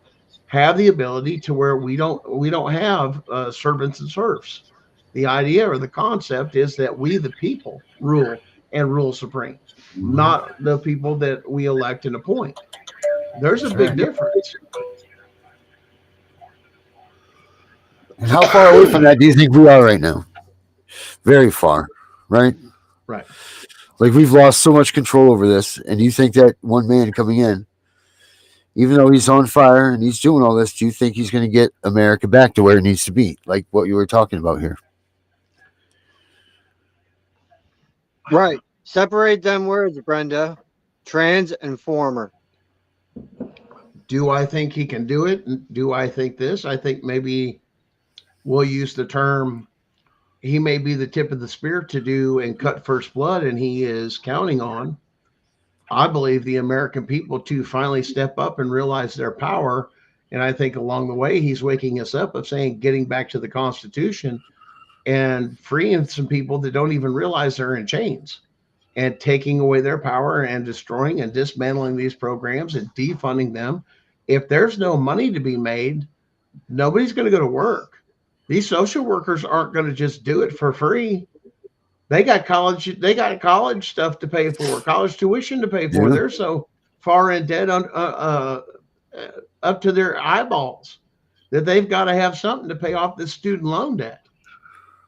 Speaker 8: have the ability to where we don't have servants and serfs. The idea or the concept is that we the people rule and rule supreme, not the people that we elect and appoint. There's a big difference.
Speaker 7: And how far away from that do you think we are right now? Very far, right?
Speaker 8: Right.
Speaker 7: Like we've lost so much control over this, and you think that one man coming in, even though he's on fire and he's doing all this, do you think he's going to get America back to where it needs to be? Like what you were talking about here.
Speaker 9: Right. Separate them words, Brenda. Trans and former.
Speaker 8: Do I think he can do it? Do I think this? I think maybe we'll use the term, he may be the tip of the spear to do and cut first blood, and he is counting on, I believe, the American people to finally step up and realize their power. And I think along the way, he's waking us up of saying, getting back to the Constitution and freeing some people that don't even realize they're in chains and taking away their power and destroying and dismantling these programs and defunding them. If there's no money to be made, nobody's going to go to work. These social workers aren't going to just do it for free. They got college stuff to pay for, college tuition to pay for. Yeah. They're so far in debt up to their eyeballs that they've got to have something to pay off this student loan debt.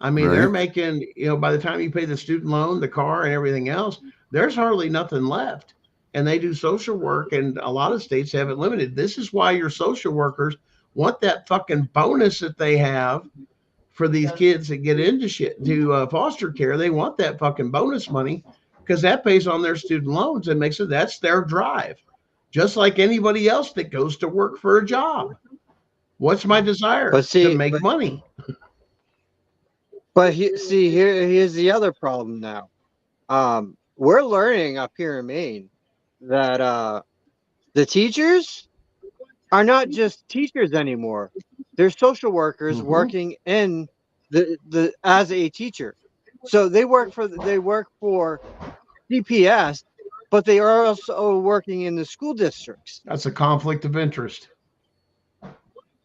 Speaker 8: I mean, They're making, by the time you pay the student loan, the car and everything else, there's hardly nothing left. And they do social work, and a lot of states have it limited. This is why your social workers want that fucking bonus that they have for these kids that get into foster care. They want that fucking bonus money because that pays on their student loans and makes it, that's their drive. Just like anybody else that goes to work for a job. What's my desire? To make money.
Speaker 9: But here's the other problem now. We're learning up here in Maine that the teachers are not just teachers anymore. They're social workers working in the as a teacher. So they work for CPS, but they are also working in the school districts.
Speaker 8: That's a conflict of interest.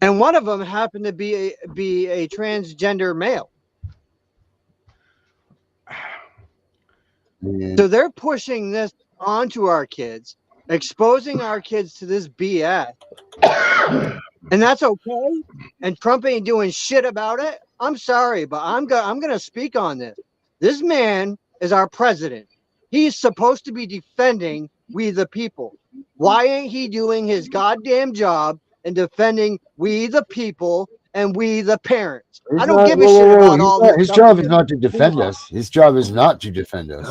Speaker 9: And one of them happened to be a transgender male. So they're pushing this onto our kids, exposing our kids to this BS. And that's okay. And Trump ain't doing shit about it. I'm sorry, but I'm going to speak on this. This man is our president. He's supposed to be defending we the people. Why ain't he doing his goddamn job and defending we the people and we the parents? I don't give a shit about all this.
Speaker 7: His job is not to defend us. His job is not to defend us.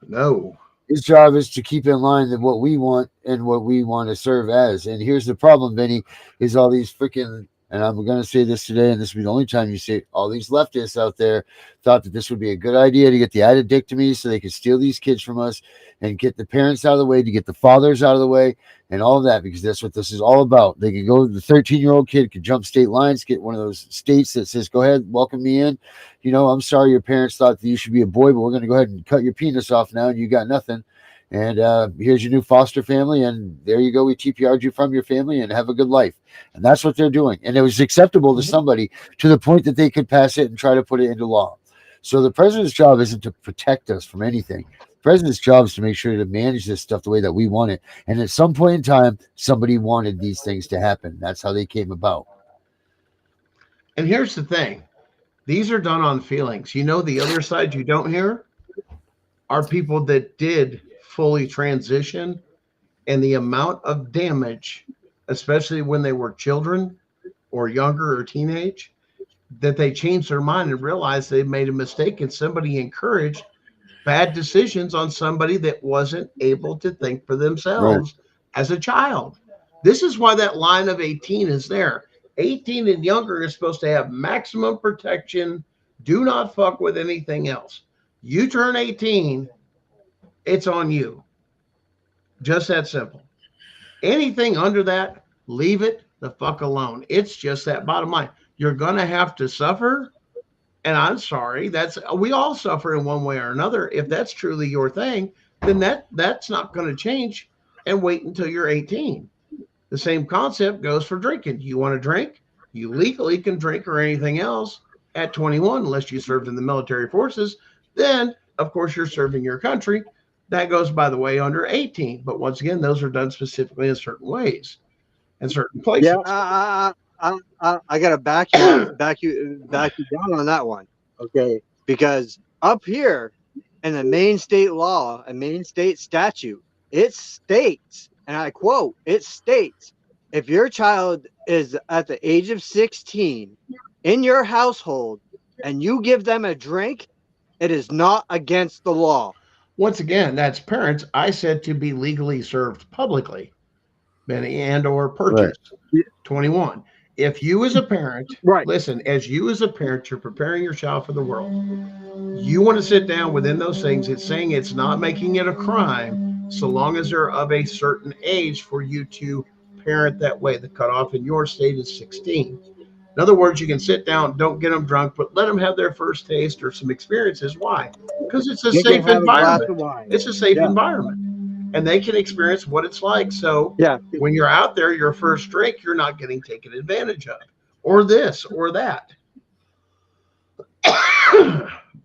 Speaker 8: No.
Speaker 7: His job is to keep in line with what we want and what we want to serve as. And here's the problem, Vinny, is all these freaking, and I'm going to say this today, and this will be the only time you say it, all these leftists out there thought that this would be a good idea to get the addictomies so they could steal these kids from us and get the parents out of the way, to get the fathers out of the way, and all of that, because that's what this is all about. They could go, the 13-year-old kid could jump state lines, get one of those states that says, go ahead, welcome me in. I'm sorry your parents thought that you should be a boy, but we're going to go ahead and cut your penis off now, and you got nothing. And here's your new foster family, and there you go. We TPR'd you from your family, and have a good life. And that's what they're doing. And it was acceptable to somebody to the point that they could pass it and try to put it into law. So the president's job isn't to protect us from anything. The president's job is to make sure to manage this stuff the way that we want it. And at some point in time, somebody wanted these things to happen. That's how they came about.
Speaker 8: And here's the thing. These are done on feelings. The other side you don't hear are people that did fully transition, and the amount of damage, especially when they were children or younger or teenage, that they changed their mind and realized they made a mistake, and somebody encouraged bad decisions on somebody that wasn't able to think for themselves as a child. This is why that line of 18 is there. 18 and younger is supposed to have maximum protection. Do not fuck with anything else. You turn 18, it's on you. Just that simple. Anything under that, leave it the fuck alone. It's just that bottom line. You're going to have to suffer. And I'm sorry, we all suffer in one way or another. If that's truly your thing, then that's not going to change, and wait until you're 18. The same concept goes for drinking. You want to drink? You legally can drink or anything else at 21, unless you served in the military forces. Then, of course, you're serving your country. That goes, by the way, under 18. But once again, those are done specifically in certain ways and certain places.
Speaker 9: Yeah, I gotta back you down on that one, okay? Because up here in the Maine state law, a Maine state statute, it states, and I quote, it states, if your child is at the age of 16 in your household and you give them a drink, it is not against the law.
Speaker 8: Once again, that's parents. I said to be legally served publicly, Benny, and or purchased. 21. If you as a parent, listen, as you as a parent, you're preparing your child for the world. You want to sit down within those things. It's saying it's not making it a crime so long as they're of a certain age for you to parent that way. The cutoff in your state is 16. In other words, you can sit down, don't get them drunk, but let them have their first taste or some experiences. Why? Because it's a safe environment. It's a safe environment. And they can experience what it's like. So when you're out there, your first drink, you're not getting taken advantage of, or this or that.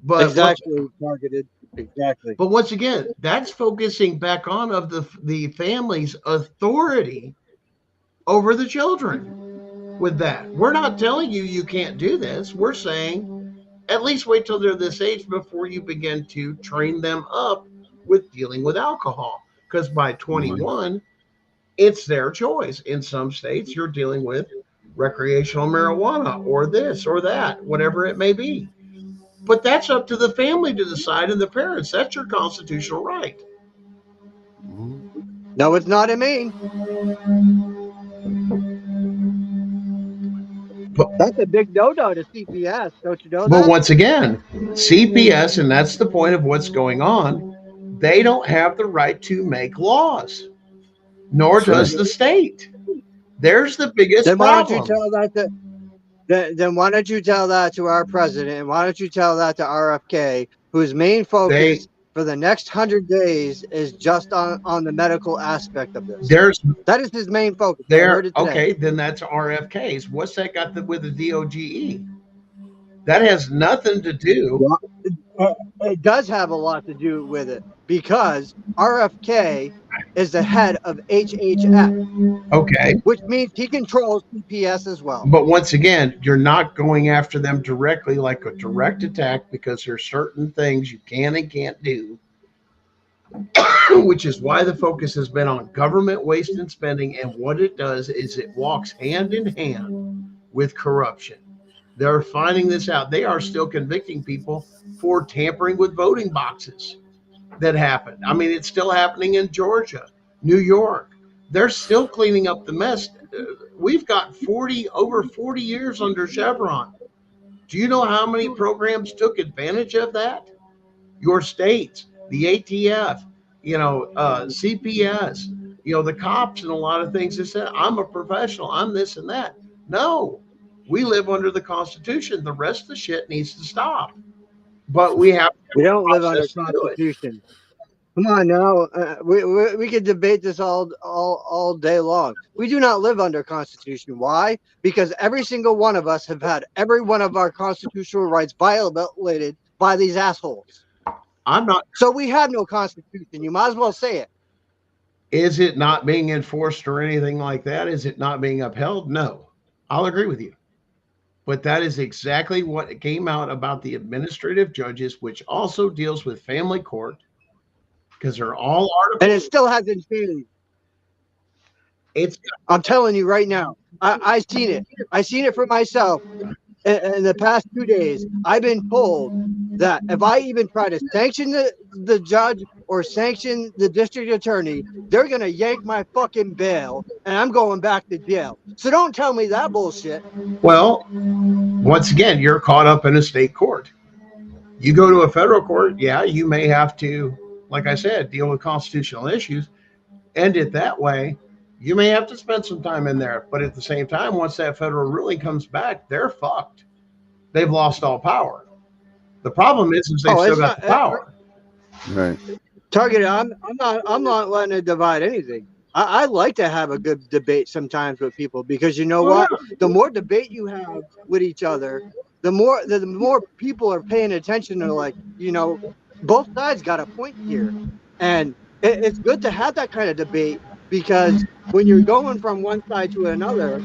Speaker 8: But
Speaker 9: exactly targeted. Exactly.
Speaker 8: But once again, that's focusing back on of the family's authority over the children. With that, we're not telling you can't do this. We're saying at least wait till they're this age before you begin to train them up with dealing with alcohol. Because by 21, it's their choice. In some states, you're dealing with recreational marijuana or this or that, whatever it may be. But that's up to the family to decide, and the parents. That's your constitutional right.
Speaker 9: No, it's not in Maine. That's a big no-no to CPS. Don't you know that?
Speaker 8: But once again, CPS, and that's the point of what's going on, they don't have the right to make laws, nor does the state. There's the biggest problem.
Speaker 9: Why don't you tell that then why don't you tell that to our president, and why don't you tell that to RFK, whose main focus for the next 100 days is just on the medical aspect of this? That is his main focus.
Speaker 8: Okay, then that's RFK's. What's that got with the DOGE? That has nothing to do.
Speaker 9: It does have a lot to do with it, because RFK is the head of HHS.
Speaker 8: Okay.
Speaker 9: Which means he controls CPS as well.
Speaker 8: But once again, you're not going after them directly like a direct attack, because there's certain things you can and can't do, which is why the focus has been on government waste and spending. And what it does is it walks hand in hand with corruption. They're finding this out. They are still convicting people for tampering with voting boxes. that happened. I mean, it's still happening in Georgia, New York. They're still cleaning up the mess. We've got over 40 years under Chevron. Do you know how many programs took advantage of that? Your states, the ATF, CPS, the cops, and a lot of things. They said, I'm a professional, I'm this and that. No, we live under the Constitution. The rest of the shit needs to stop. But we have
Speaker 9: We don't live under
Speaker 8: to do it.
Speaker 9: Constitution. Come on now, we could debate this all day long. We do not live under Constitution. Why? Because every single one of us have had every one of our constitutional rights violated by these assholes.
Speaker 8: I'm not.
Speaker 9: So we have no Constitution. You might as well say it.
Speaker 8: Is it not being enforced or anything like that? Is it not being upheld? No, I'll agree with you. But that is exactly what came out about the administrative judges, which also deals with family court, because they're all articles.
Speaker 9: And it still hasn't changed. I'm telling you right now, I've seen it. I've seen it for myself. In the past 2 days, I've been told that if I even try to sanction the judge or sanction the district attorney, they're going to yank my fucking bail and I'm going back to jail. So don't tell me that bullshit.
Speaker 8: Well, once again, you're caught up in a state court. You go to a federal court, yeah, you may have to, like I said, deal with constitutional issues, end it that way. You may have to spend some time in there, but at the same time, once that federal ruling comes back, they're fucked. They've lost all power. The problem is they've still got the power.
Speaker 7: Right.
Speaker 9: Target, I'm not letting it divide anything. I like to have a good debate sometimes with people, because you know what? The more debate you have with each other, the more people are paying attention to, like, both sides got a point here. And it's good to have that kind of debate, because when you're going from one side to another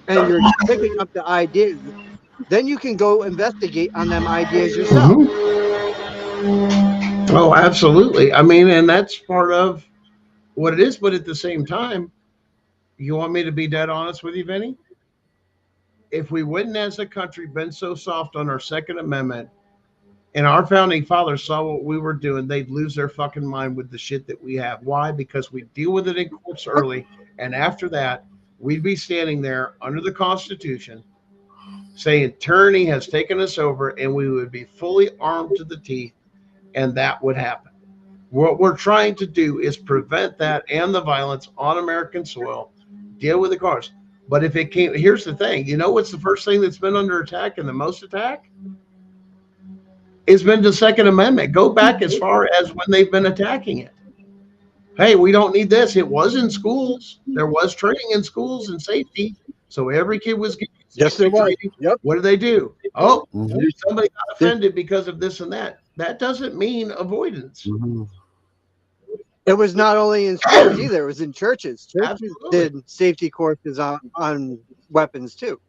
Speaker 9: and you're picking up the ideas, then you can go investigate on them ideas yourself.
Speaker 8: Mm-hmm. Oh, absolutely. I mean, and that's part of what it is. But at the same time, you want me to be dead honest with you, Vinny? If we wouldn't, as a country, been so soft on our Second Amendment, and our founding fathers saw what we were doing, they'd lose their fucking mind with the shit that we have. Why? Because we deal with it in courts early, and after that, we'd be standing there under the Constitution saying tyranny has taken us over, and we would be fully armed to the teeth, and that would happen. What we're trying to do is prevent that and the violence on American soil, deal with the cars. But if it came, here's the thing, what's the first thing that's been under attack and the most attack? It's been the Second Amendment. Go back as far as when they've been attacking it. Hey, we don't need this. It was in schools. There was training in schools and safety. So every kid was getting training.
Speaker 9: Yep.
Speaker 8: What do? Oh, somebody got offended because of this and that. That doesn't mean avoidance.
Speaker 7: Mm-hmm.
Speaker 9: It was not only in schools either. It was in churches. Churches
Speaker 8: Absolutely.
Speaker 9: did safety courses on weapons too.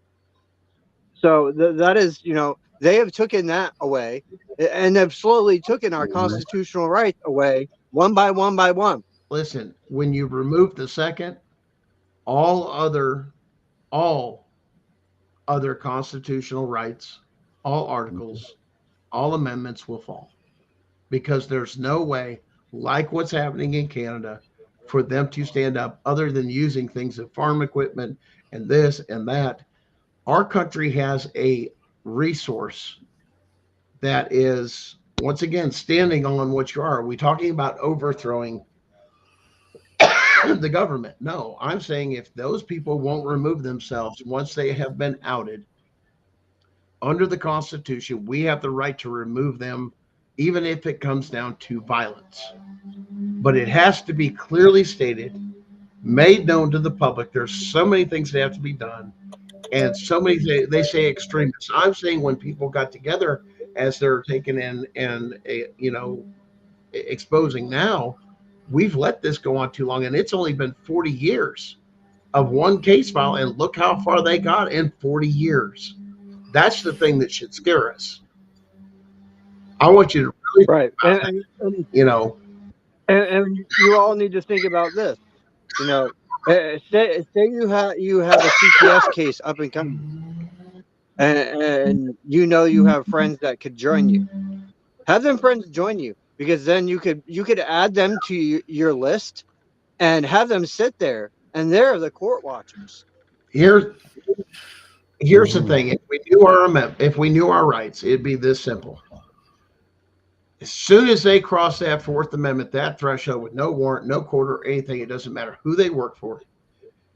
Speaker 9: So that is, they have taken that away, and they've slowly taken our constitutional rights away one by one by one.
Speaker 8: Listen, when you remove the second, all other constitutional rights, all articles, all amendments will fall, because there's no way, like what's happening in Canada, for them to stand up other than using things of farm equipment and this and that. Our country has a resource that is, once again, standing on what you are. Are we talking about overthrowing the government? No, I'm saying if those people won't remove themselves once they have been outed under the Constitution, we have the right to remove them, even if it comes down to violence. But it has to be clearly stated, made known to the public. There's so many things that have to be done, and so many, they say extremists. I'm saying when people got together, as they're taken in and exposing now, we've let this go on too long, and it's only been 40 years of one case file, and look how far they got in 40 years. That's the thing that should scare us. I want you to really,
Speaker 9: right, and you all need to think about this. Say you have a CPS case up and coming, and you have friends that could join you. Have them friends join you, because then you could add them to your list and have them sit there, and they're the court watchers.
Speaker 8: Here's the thing: if we knew our rights, it'd be this simple. As soon as they cross that Fourth Amendment, that threshold with no warrant, no court, or anything, it doesn't matter who they work for,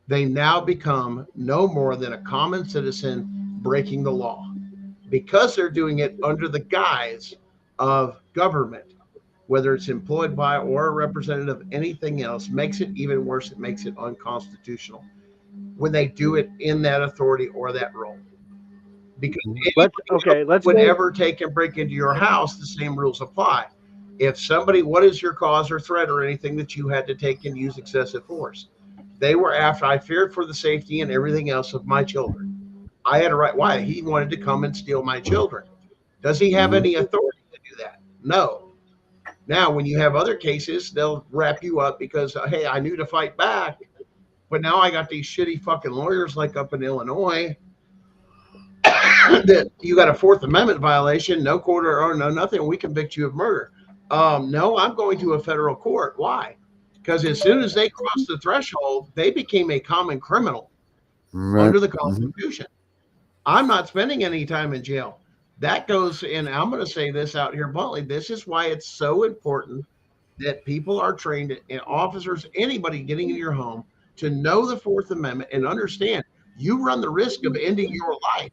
Speaker 8: they now become no more than a common citizen breaking the law, because they're doing it under the guise of government, whether it's employed by or a representative of anything else. Makes it even worse. It makes it unconstitutional when they do it in that authority or that role. Because
Speaker 9: let's
Speaker 8: would ever take and break into your house, the same rules apply. If somebody, what is your cause or threat or anything that you had to take and use excessive force? They were after, I feared for the safety and everything else of my children. I had a right. Why? He wanted to come and steal my children. Does he have any authority to do that? No. Now, when you have other cases, they'll wrap you up because, hey, I knew to fight back, but now I got these shitty fucking lawyers like up in Illinois that you got a Fourth Amendment violation, no court or no nothing, we convict you of murder. No, I'm going to a federal court. Why? Because as soon as they crossed the threshold, they became a common criminal under the Constitution. I'm not spending any time in jail. That goes, and I'm going to say this out here bluntly, this is why it's so important that people are trained, and officers, anybody getting in your home, to know the Fourth Amendment and understand you run the risk of ending your life.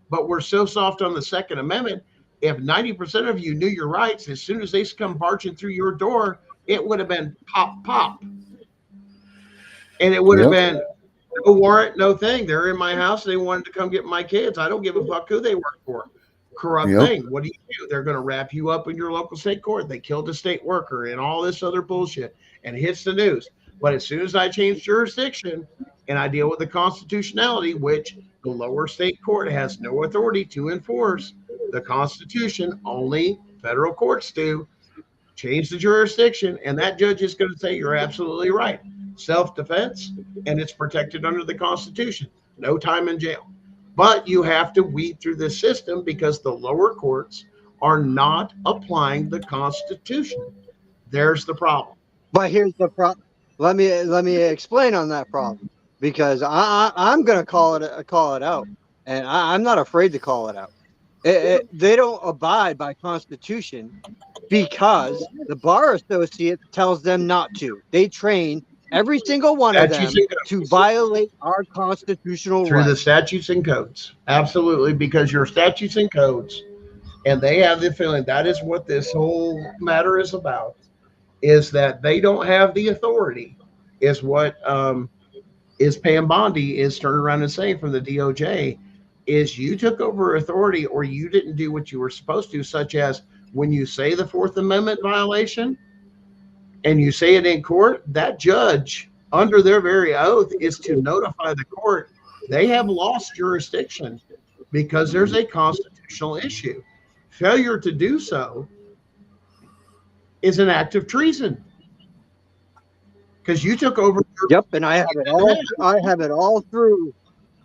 Speaker 8: But we're so soft on the Second Amendment. If 90% of you knew your rights, as soon as they come barging through your door, it would have been pop, pop. And it would have been no warrant, no thing. They're in my house. They wanted to come get my kids. I don't give a fuck who they work for. Corrupt thing. What do? They're going to wrap you up in your local state court. They killed a state worker and all this other bullshit, and hits the news. But as soon as I change jurisdiction and I deal with the constitutionality, which the lower state court has no authority to enforce the Constitution, only federal courts do, change the jurisdiction, and that judge is going to say, you're absolutely right. Self-defense, and it's protected under the Constitution. No time in jail. But you have to weed through this system because the lower courts are not applying the Constitution. There's the problem.
Speaker 9: But here's the problem. Let me explain on that problem, because I'm going to call it out, and I'm not afraid to call it out. They don't abide by Constitution because the Bar Associate tells them not to. They train every single one of them to violate our constitutional
Speaker 8: through
Speaker 9: rights.
Speaker 8: The statutes and codes. Absolutely, because your statutes and codes, and they have the feeling that is what this whole matter is about, is that they don't have the authority, is what is Pam Bondi is turning around and saying from the DOJ, is you took over authority or you didn't do what you were supposed to, such as when you say the Fourth Amendment violation and you say it in court, that judge, under their very oath, is to notify the court they have lost jurisdiction because there's a constitutional issue. Failure to do so is an act of treason because you took over.
Speaker 9: Yep, and I have it all. I have it all through.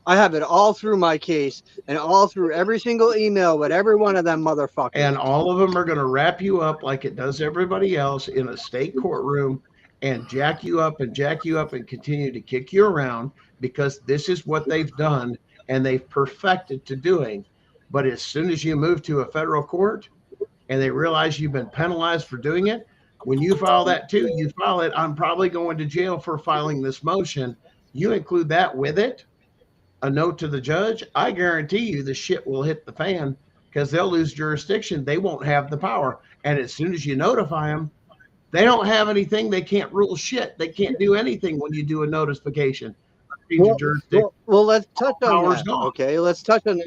Speaker 9: I have it all through my case and all through every single email with every one of them motherfuckers.
Speaker 8: And all of them are going to wrap you up like it does everybody else in a state courtroom and jack you up and continue to kick you around because this is what they've done and they've perfected to doing. But as soon as you move to a federal court and they realize you've been penalized for doing it, when you file that too, you file it, I'm probably going to jail for filing this motion. You include that with it, a note to the judge, I guarantee you the shit will hit the fan because they'll lose jurisdiction. They won't have the power. And as soon as you notify them, they don't have anything. They can't rule shit. They can't do anything when you do a notification.
Speaker 9: Well, let's touch on that. Okay, let's touch on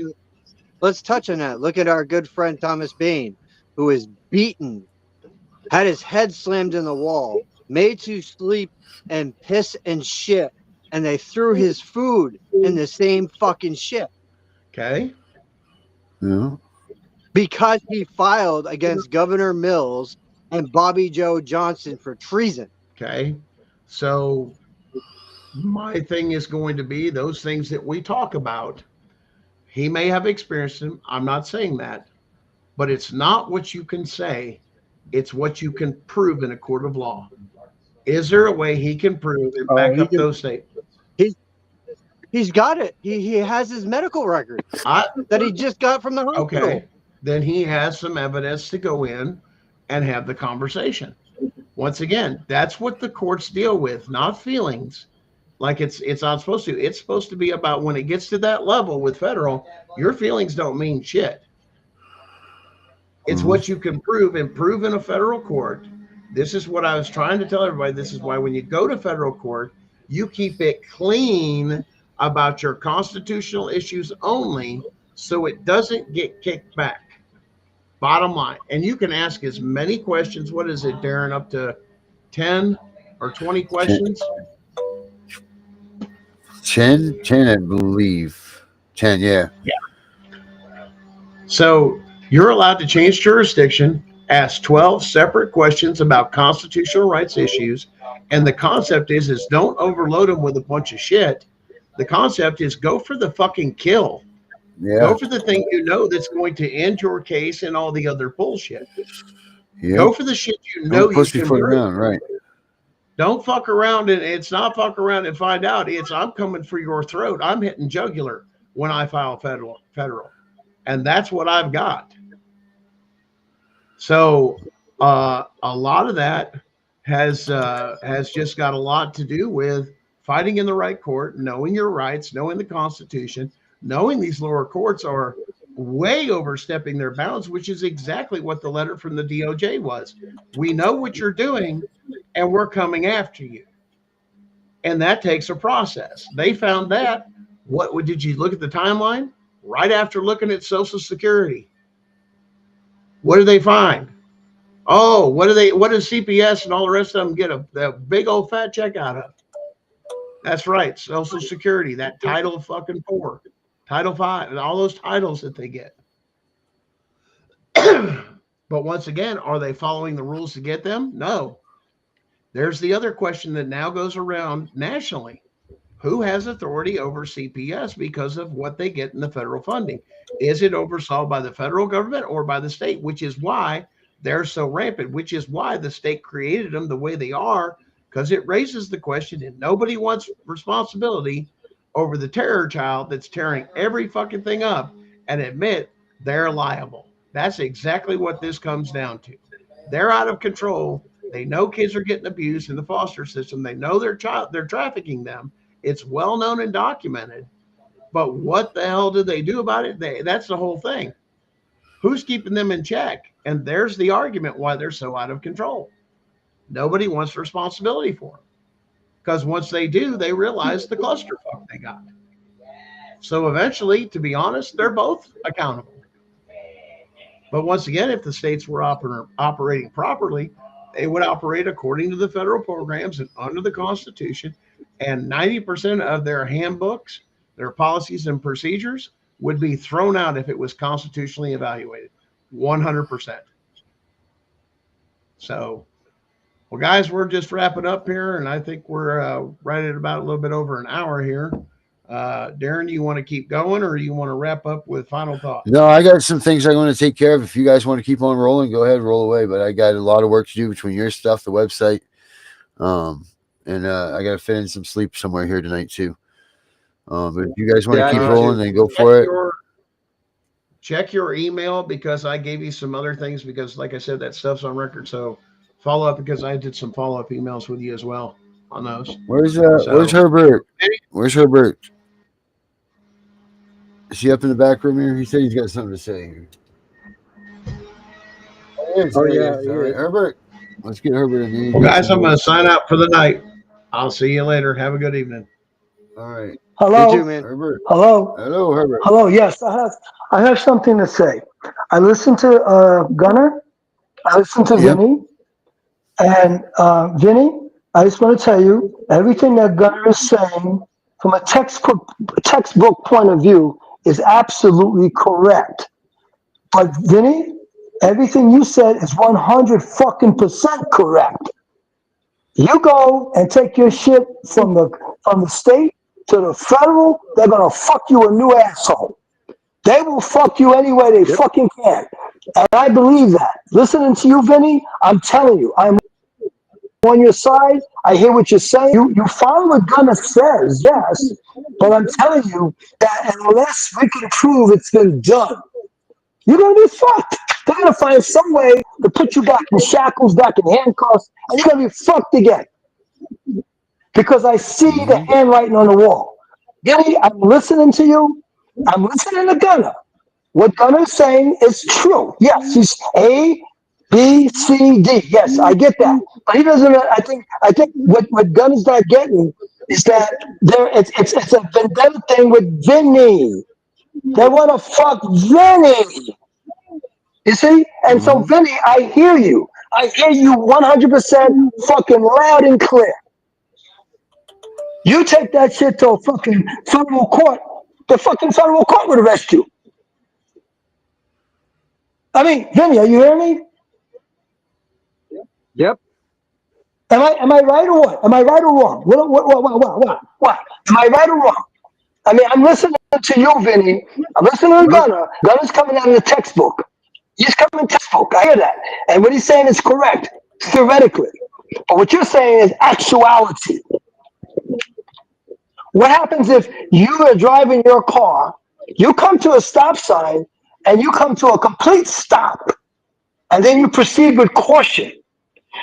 Speaker 9: that. Look at our good friend Thomas Bain, who is beaten, had his head slammed in the wall, made to sleep and piss and shit, and they threw his food in the same fucking shit.
Speaker 8: Okay.
Speaker 7: Yeah.
Speaker 9: Because he filed against Governor Mills and Bobby Joe Johnson for treason.
Speaker 8: Okay. So my thing is going to be those things that we talk about. He may have experienced them. I'm not saying that, but it's not what you can say It's what you can prove in a court of law. Is there a way he can prove and back up those statements?
Speaker 9: He's got it. He has his medical record that he just got from the hospital.
Speaker 8: Okay, then he has some evidence to go in and have the conversation. Once again, that's what the courts deal with, not feelings. Like it's not supposed to. It's supposed to be about when it gets to that level with federal, your feelings don't mean shit. It's what you can prove and prove in a federal court. This is what I was trying to tell everybody. This is why when you go to federal court, you keep it clean about your constitutional issues only so it doesn't get kicked back. Bottom line. And you can ask as many questions. What is it, Darren? Up to 10 or 20 questions?
Speaker 7: 10, I believe. 10, yeah.
Speaker 8: So you're allowed to change jurisdiction, ask 12 separate questions about constitutional rights issues. And the concept is don't overload them with a bunch of shit. The concept is go for the fucking kill.
Speaker 7: Yeah.
Speaker 8: Go for the thing you know that's going to end your case and all the other bullshit.
Speaker 7: Yep.
Speaker 8: Go for the shit you know you can prove.
Speaker 7: Around, right.
Speaker 8: Don't fuck around, and it's not fuck around and find out. It's I'm coming for your throat. I'm hitting jugular when I file federal. And that's what I've got. So a lot of that has just got a lot to do with fighting in the right court, knowing your rights, knowing the Constitution, knowing these lower courts are way overstepping their bounds, which is exactly what the letter from the DOJ was. We know what you're doing, and we're coming after you. And that takes a process. They found that. What did you look at the timeline? Right after looking at Social Security. What do they find? Oh, what does CPS and all the rest of them get a big old fat check out of? That's right, Social Security, that Title fucking 4, Title 5, and all those titles that they get. But once again, are they following the rules to get them? No. There's the other question that now goes around nationally. Who has authority over CPS because of what they get in the federal funding? Is it oversaw by the federal government or by the state, which is why they're so rampant, which is why the state created them the way they are, because it raises the question, and nobody wants responsibility over the terror child that's tearing every fucking thing up and admit they're liable. That's exactly what this comes down to. They're out of control. They know kids are getting abused in the foster system. They know they're trafficking them. It's well known and documented. But what the hell do they do about it? That's the whole thing. Who's keeping them in check? And there's the argument why they're so out of control. Nobody wants responsibility for them. Because once they do, they realize the clusterfuck they got. So eventually, to be honest, they're both accountable. But once again, if the states were operating properly, they would operate according to the federal programs and under the Constitution. And 90% of their handbooks, their policies and procedures would be thrown out if it was constitutionally evaluated. 100%. So, well, guys, we're just wrapping up here, and I think we're right at about a little bit over an hour here. Darren, do you want to keep going, or do you want to wrap up with final thoughts?
Speaker 7: No, I got some things I want to take care of. If you guys want to keep on rolling, go ahead, roll away. But I got a lot of work to do between your stuff, the website, and I got to fit in some sleep somewhere here tonight too. But if you guys want to keep rolling, then go for it.
Speaker 8: Check your email, because I gave you some other things, because like I said, that stuff's on record. So follow up, because I did some follow-up emails with you as well on those.
Speaker 7: Where's Herbert? Where's Herbert? Is he up in the back room here? He said he's got something to say.
Speaker 9: Oh, yeah.
Speaker 7: All right, Herbert. Let's get Herbert in.
Speaker 8: Well, guys, I'm going to sign out for the night. I'll see you later. Have a good evening.
Speaker 7: All right.
Speaker 11: Hello.
Speaker 9: You too, man.
Speaker 7: Herbert.
Speaker 11: Hello.
Speaker 7: Hello, Herbert.
Speaker 11: Hello. Yes, I have something to say. I listened to Gunner. I listened to Vinny. And Vinny, I just want to tell you, everything that Gunner is saying from a textbook point of view is absolutely correct. But Vinny, everything you said is 100% correct. You go and take your shit from the state to the federal, they're gonna fuck you a new asshole. They will fuck you any way they fucking can. And I believe that. Listening to you, Vinny, I'm telling you, I'm on your side. I hear what you're saying. You follow what Gunner says, yes, but I'm telling you that unless we can prove it's been done, you're gonna be fucked. They're gonna find some way to put you back in shackles, back in handcuffs, and you're gonna be fucked again. Because I see the handwriting on the wall. Vinny, I'm listening to you. I'm listening to Gunner. What Gunner's saying is true. Yes, he's A, B, C, D. Yes, I get that. But he doesn't. I think what Gunner's not getting is that it's a vendetta thing with Vinny. They want to fuck Vinny. You see? And so Vinny, I hear you. I hear you 100% fucking loud and clear. You take that shit to a fucking federal court, the fucking federal court would arrest you. I mean, Vinny, are you hearing me?
Speaker 9: Yep.
Speaker 11: Am I right or what? Am I right or wrong? What? Am I right or wrong? I mean, I'm listening to you, Vinny. I'm listening to Gunner. Gunner's coming out of the textbook. He's coming textbook. I hear that. And what he's saying is correct, theoretically. But what you're saying is actuality. What happens if you are driving your car, you come to a stop sign, and you come to a complete stop, and then you proceed with caution?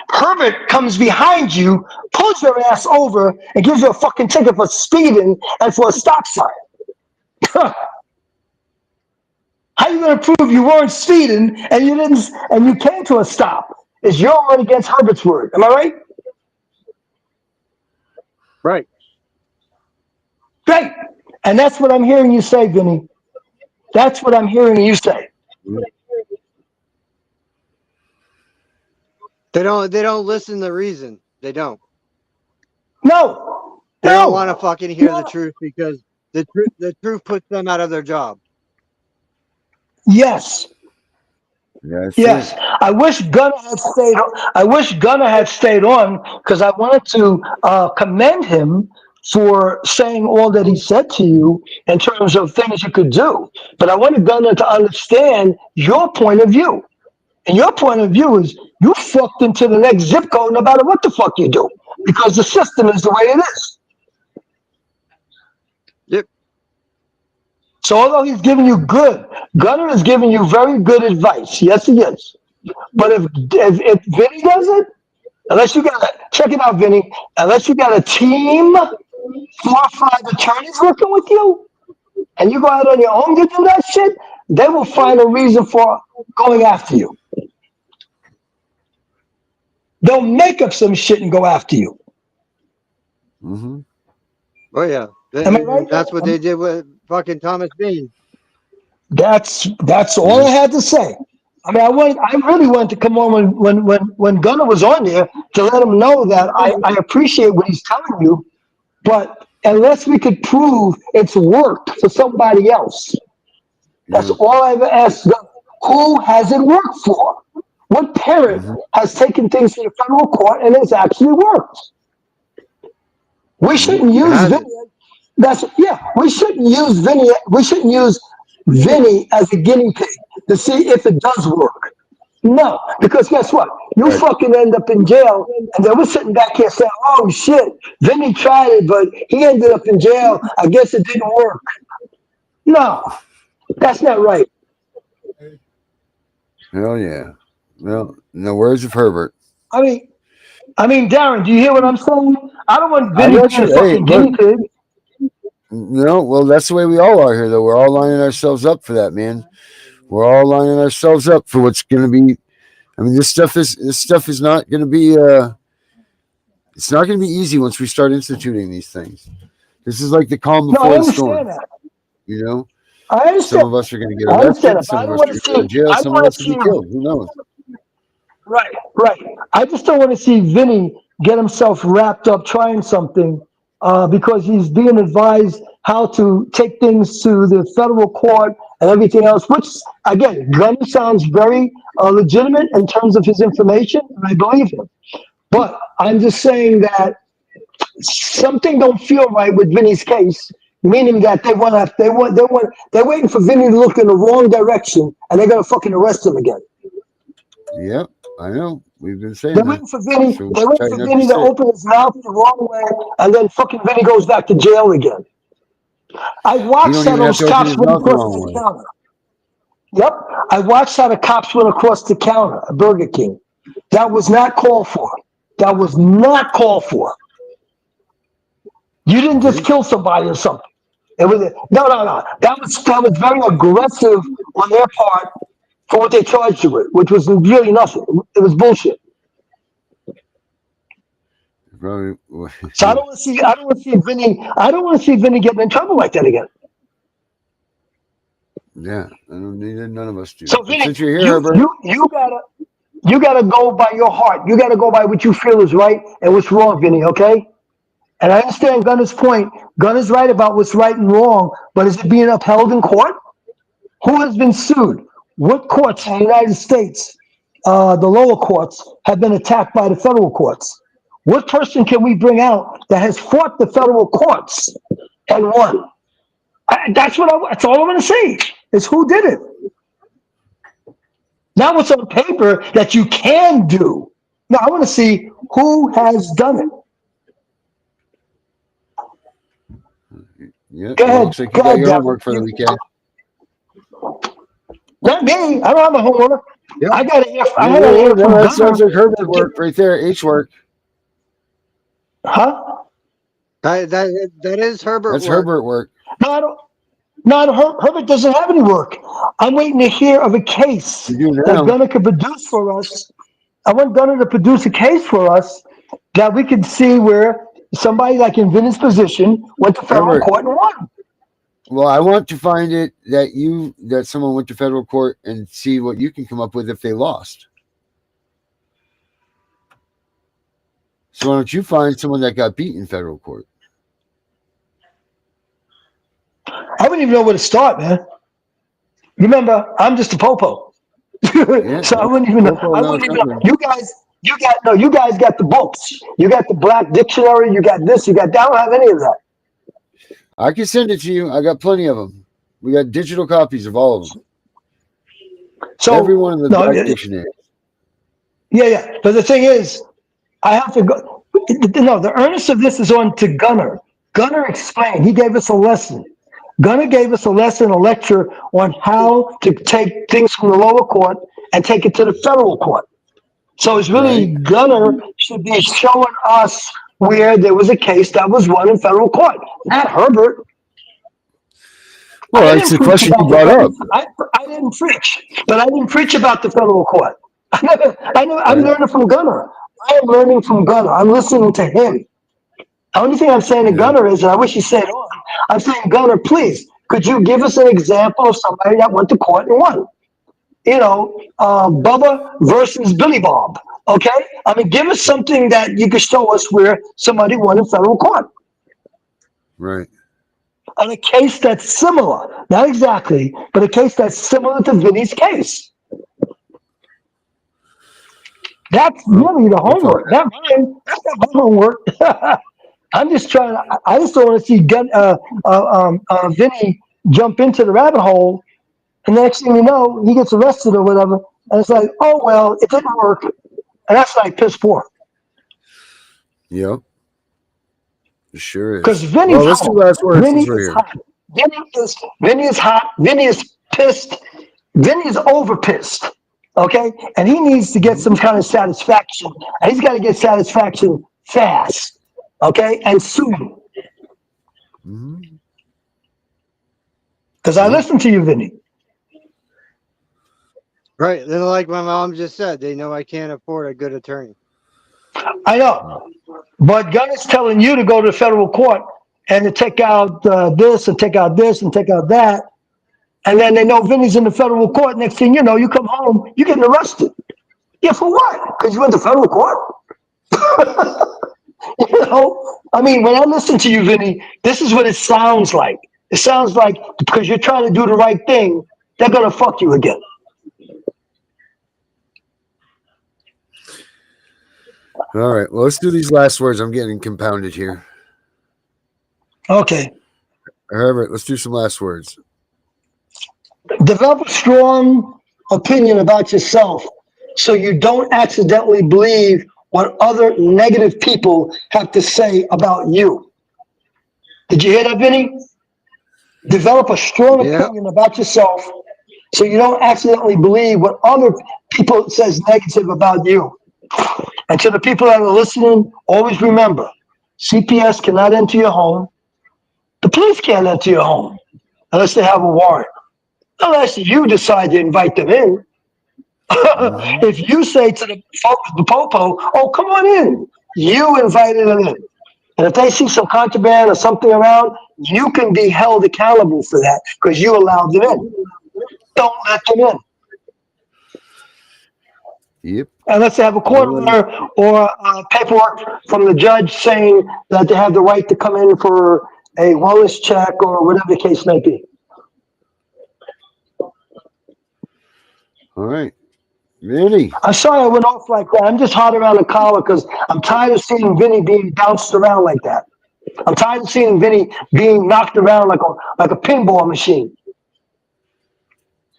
Speaker 11: Herbert comes behind you, pulls your ass over, and gives you a fucking ticket for speeding and for a stop sign. How you gonna prove you weren't speeding and you didn't and you came to a stop? Is your word against Herbert's word? Am I right?
Speaker 9: Right.
Speaker 11: Great. And that's what I'm hearing you say, Vinny. That's what I'm hearing you say.
Speaker 9: They don't listen to reason. They don't.
Speaker 11: No.
Speaker 9: They don't want to fucking hear the truth because the truth puts them out of their job.
Speaker 11: Yes. Yes. I wish Gunner had stayed. I wish Gunner had stayed on because I wanted to commend him for saying all that he said to you in terms of things you could do. But I wanted Gunner to understand your point of view. And your point of view is you fucked into the next zip code no matter what the fuck you do because the system is the way it is.
Speaker 9: Yep.
Speaker 11: So although he's giving you good, Gunner is giving you very good advice. Yes, he is. But if Vinny does it, unless you got check it out, Vinny. Unless you got a team, 4 or 5 attorneys working with you, and you go out on your own to do that shit, they will find a reason for going after you. They'll make up some shit and go after you.
Speaker 9: Oh yeah.
Speaker 11: Am I right?
Speaker 9: That's what they did with fucking Thomas Bean.
Speaker 11: That's all I had to say. I mean, I really wanted to come on when Gunner was on there to let him know that I appreciate what he's telling you, but unless we could prove it's worked for somebody else, that's all I ever asked Gunner. Who has it worked for? What parent has taken things to the federal court and it's actually worked? We shouldn't use Vinny. We shouldn't use Vinny. We shouldn't use Vinny as a guinea pig to see if it does work. No, because guess what? You fucking end up in jail, and then we're sitting back here saying, "Oh shit, Vinny tried it, but he ended up in jail. I guess it didn't work." No, that's not right.
Speaker 7: Hell yeah. Well, in the words of Herbert.
Speaker 11: I mean, Darren, do you hear what I'm saying? I don't want Vinny being a fucking guinea pig.
Speaker 7: No, well, that's the way we all are here, though. We're all lining ourselves up for that, man. We're all lining ourselves up for what's going to be. I mean, this stuff is not going to be. It's not going to be easy once we start instituting these things. This is like the calm before the storm.
Speaker 11: That.
Speaker 7: You know,
Speaker 11: I understand.
Speaker 7: some of us are going to get arrested. Some of us are going to go to jail. Some of us will be killed. Who knows?
Speaker 11: Right. I just don't want to see Vinny get himself wrapped up trying something because he's being advised how to take things to the federal court and everything else, which, again, Gunny sounds very legitimate in terms of his information, and I believe him. But I'm just saying that something don't feel right with Vinny's case Meaning that they're waiting for Vinny to look in the wrong direction, and they're gonna fucking arrest him again.
Speaker 7: Yep, I know. We've been saying
Speaker 11: They're
Speaker 7: that.
Speaker 11: waiting for Vinny.
Speaker 7: So
Speaker 11: They're waiting for
Speaker 7: tighten up
Speaker 11: Vinny
Speaker 7: your
Speaker 11: to
Speaker 7: stick.
Speaker 11: open his mouth the wrong way, and then fucking Vinny goes back to jail again. I
Speaker 7: He
Speaker 11: watched
Speaker 7: don't
Speaker 11: how
Speaker 7: even have
Speaker 11: those
Speaker 7: to open
Speaker 11: cops
Speaker 7: his
Speaker 11: went
Speaker 7: mouth the
Speaker 11: across
Speaker 7: wrong
Speaker 11: the
Speaker 7: way.
Speaker 11: counter. Yep, I watched how the cops went across the counter at Burger King. That was not called for. That was not called for. You didn't just kill somebody or something. It was no. That was very aggressive on their part for what they charged you with, which was really nothing. It was bullshit.
Speaker 7: Probably.
Speaker 11: So I don't want to see. I don't want to see Vinny. I don't want to see Vinny getting in trouble like that again.
Speaker 7: Yeah, I don't need it. None of us do.
Speaker 11: So
Speaker 7: But
Speaker 11: Vinny,
Speaker 7: since you're here, Herbert,
Speaker 11: you gotta go by your heart. You gotta go by what you feel is right and what's wrong, Vinny. Okay. And I understand Gunner's point. Gunner's right about what's right and wrong, but is it being upheld in court? Who has been sued? What courts in the United States, the lower courts, have been attacked by the federal courts? What person can we bring out that has fought the federal courts and won? That's all I want to see is who did it. Not what's on paper that you can do. No, I want to see who has done it.
Speaker 7: yeah,
Speaker 11: Go
Speaker 7: well,
Speaker 11: ahead.
Speaker 7: looks like
Speaker 11: Go
Speaker 7: you got
Speaker 11: ahead,
Speaker 7: your
Speaker 11: Devin.
Speaker 7: homework for the weekend.
Speaker 11: Not me. I don't have a homework.
Speaker 7: Yep.
Speaker 11: I got to hear. I
Speaker 7: No,
Speaker 11: got to hear from
Speaker 7: that
Speaker 11: Gunner.
Speaker 7: sounds like Herbert work right there. H work.
Speaker 11: Huh?
Speaker 9: That is Herbert
Speaker 7: That's
Speaker 9: work.
Speaker 7: Herbert work.
Speaker 11: No, I don't. No, Herbert doesn't have any work. I'm waiting to hear of a case
Speaker 7: You do
Speaker 11: that
Speaker 7: now.
Speaker 11: Gunner could produce for us. I want Gunner to produce a case for us that we could see where somebody like in Vinny's position went to federal
Speaker 7: Herbert.
Speaker 11: court and won.
Speaker 7: Well, I want to find it that someone went to federal court and see what you can come up with if they lost. So why don't you find someone that got beat in federal court?
Speaker 11: I wouldn't even know where to start, man. You remember, I'm just a popo.
Speaker 7: Yeah,
Speaker 11: So I wouldn't even know.
Speaker 7: Popo
Speaker 11: I
Speaker 7: now
Speaker 11: wouldn't even know.
Speaker 7: something.
Speaker 11: You guys got the books. You got the black dictionary. You got this. You got that. I don't have any of that.
Speaker 7: I can send it to you. I got plenty of them. We got digital copies of all of them.
Speaker 11: So
Speaker 7: Every one of the
Speaker 11: no,
Speaker 7: black dictionaries.
Speaker 11: yeah. But the thing is, I have to go. No, the earnest of this is on to Gunner. Gunner explained. He gave us a lesson. Gunner gave us a lesson, a lecture on how to take things from the lower court and take it to the federal court. So it's really
Speaker 7: Right.
Speaker 11: Gunner should be showing us where there was a case that was won in federal court, not Herbert.
Speaker 7: Well,
Speaker 11: I
Speaker 7: that's
Speaker 11: didn't
Speaker 7: the
Speaker 11: preach
Speaker 7: question you
Speaker 11: about the
Speaker 7: brought
Speaker 11: federal.
Speaker 7: up.
Speaker 11: I didn't preach, but I didn't preach about the federal court. I'm
Speaker 7: Right.
Speaker 11: learning from Gunner. I am learning from Gunner. I'm listening to him. The only thing I'm saying to
Speaker 7: Yeah.
Speaker 11: Gunner is, and I wish he said on, I'm saying, Gunner, please, could you give us an example of somebody that went to court and won? You know, Bubba versus Billy Bob. Okay? I mean, give us something that you could show us where somebody won in federal court.
Speaker 7: Right.
Speaker 11: On a case that's similar, not exactly, but a case that's similar to Vinny's case. That's really the homework. That's not my homework. I'm just trying. I just don't want to see Vinny jump into the rabbit hole, and the next thing you know, he gets arrested or whatever, and it's like, oh well, it didn't work, and that's like piss poor.
Speaker 7: Yep. It sure is.
Speaker 11: Because Vinny's
Speaker 7: well, let's
Speaker 11: hot.
Speaker 7: do last words
Speaker 11: Vinny
Speaker 7: since we're
Speaker 11: is
Speaker 7: here.
Speaker 11: hot. Vinny is hot. Vinny is pissed. Vinny is over pissed. Okay, and he needs to get some kind of satisfaction, and he's got to get satisfaction fast. Okay, and soon. Because I listen to you, Vinny.
Speaker 9: Right. Then, like my mom just said, they know I can't afford a good attorney.
Speaker 11: I know, but Gunner's telling you to go to the federal court and to take out this and take out this and take out that, and then they know Vinny's in the federal court. Next thing you know, you come home, you're getting arrested. Yeah, for what? Because you went to federal court. You know, I mean, when I listen to you, Vinny, this is what it sounds like. It sounds like because you're trying to do the right thing, they're gonna fuck you again.
Speaker 7: All right. Well, let's do these last words. I'm getting compounded here.
Speaker 11: Okay.
Speaker 7: Herbert, let's do some last words.
Speaker 11: Develop a strong opinion about yourself so you don't accidentally believe what other negative people have to say about you. Did you hear that, Vinny? Develop a strong opinion about yourself so you don't accidentally believe what other people says negative about you. And to the people that are listening, always remember, CPS cannot enter your home. The police can't enter your home unless they have a warrant. Unless you decide to invite them in. If you say to the popo, oh, come on in, you invited them in. And if they see some contraband or something around, you can be held accountable for that because you allowed them in. Don't let them in.
Speaker 7: Yep.
Speaker 11: Unless they have a court order or paperwork from the judge saying that they have the right to come in for a wellness check or whatever the case may be.
Speaker 7: All right. Vinny.
Speaker 11: I'm sorry I went off like that. I'm just hot around the collar because I'm tired of seeing Vinny being bounced around like that. I'm tired of seeing Vinny being knocked around like a pinball machine.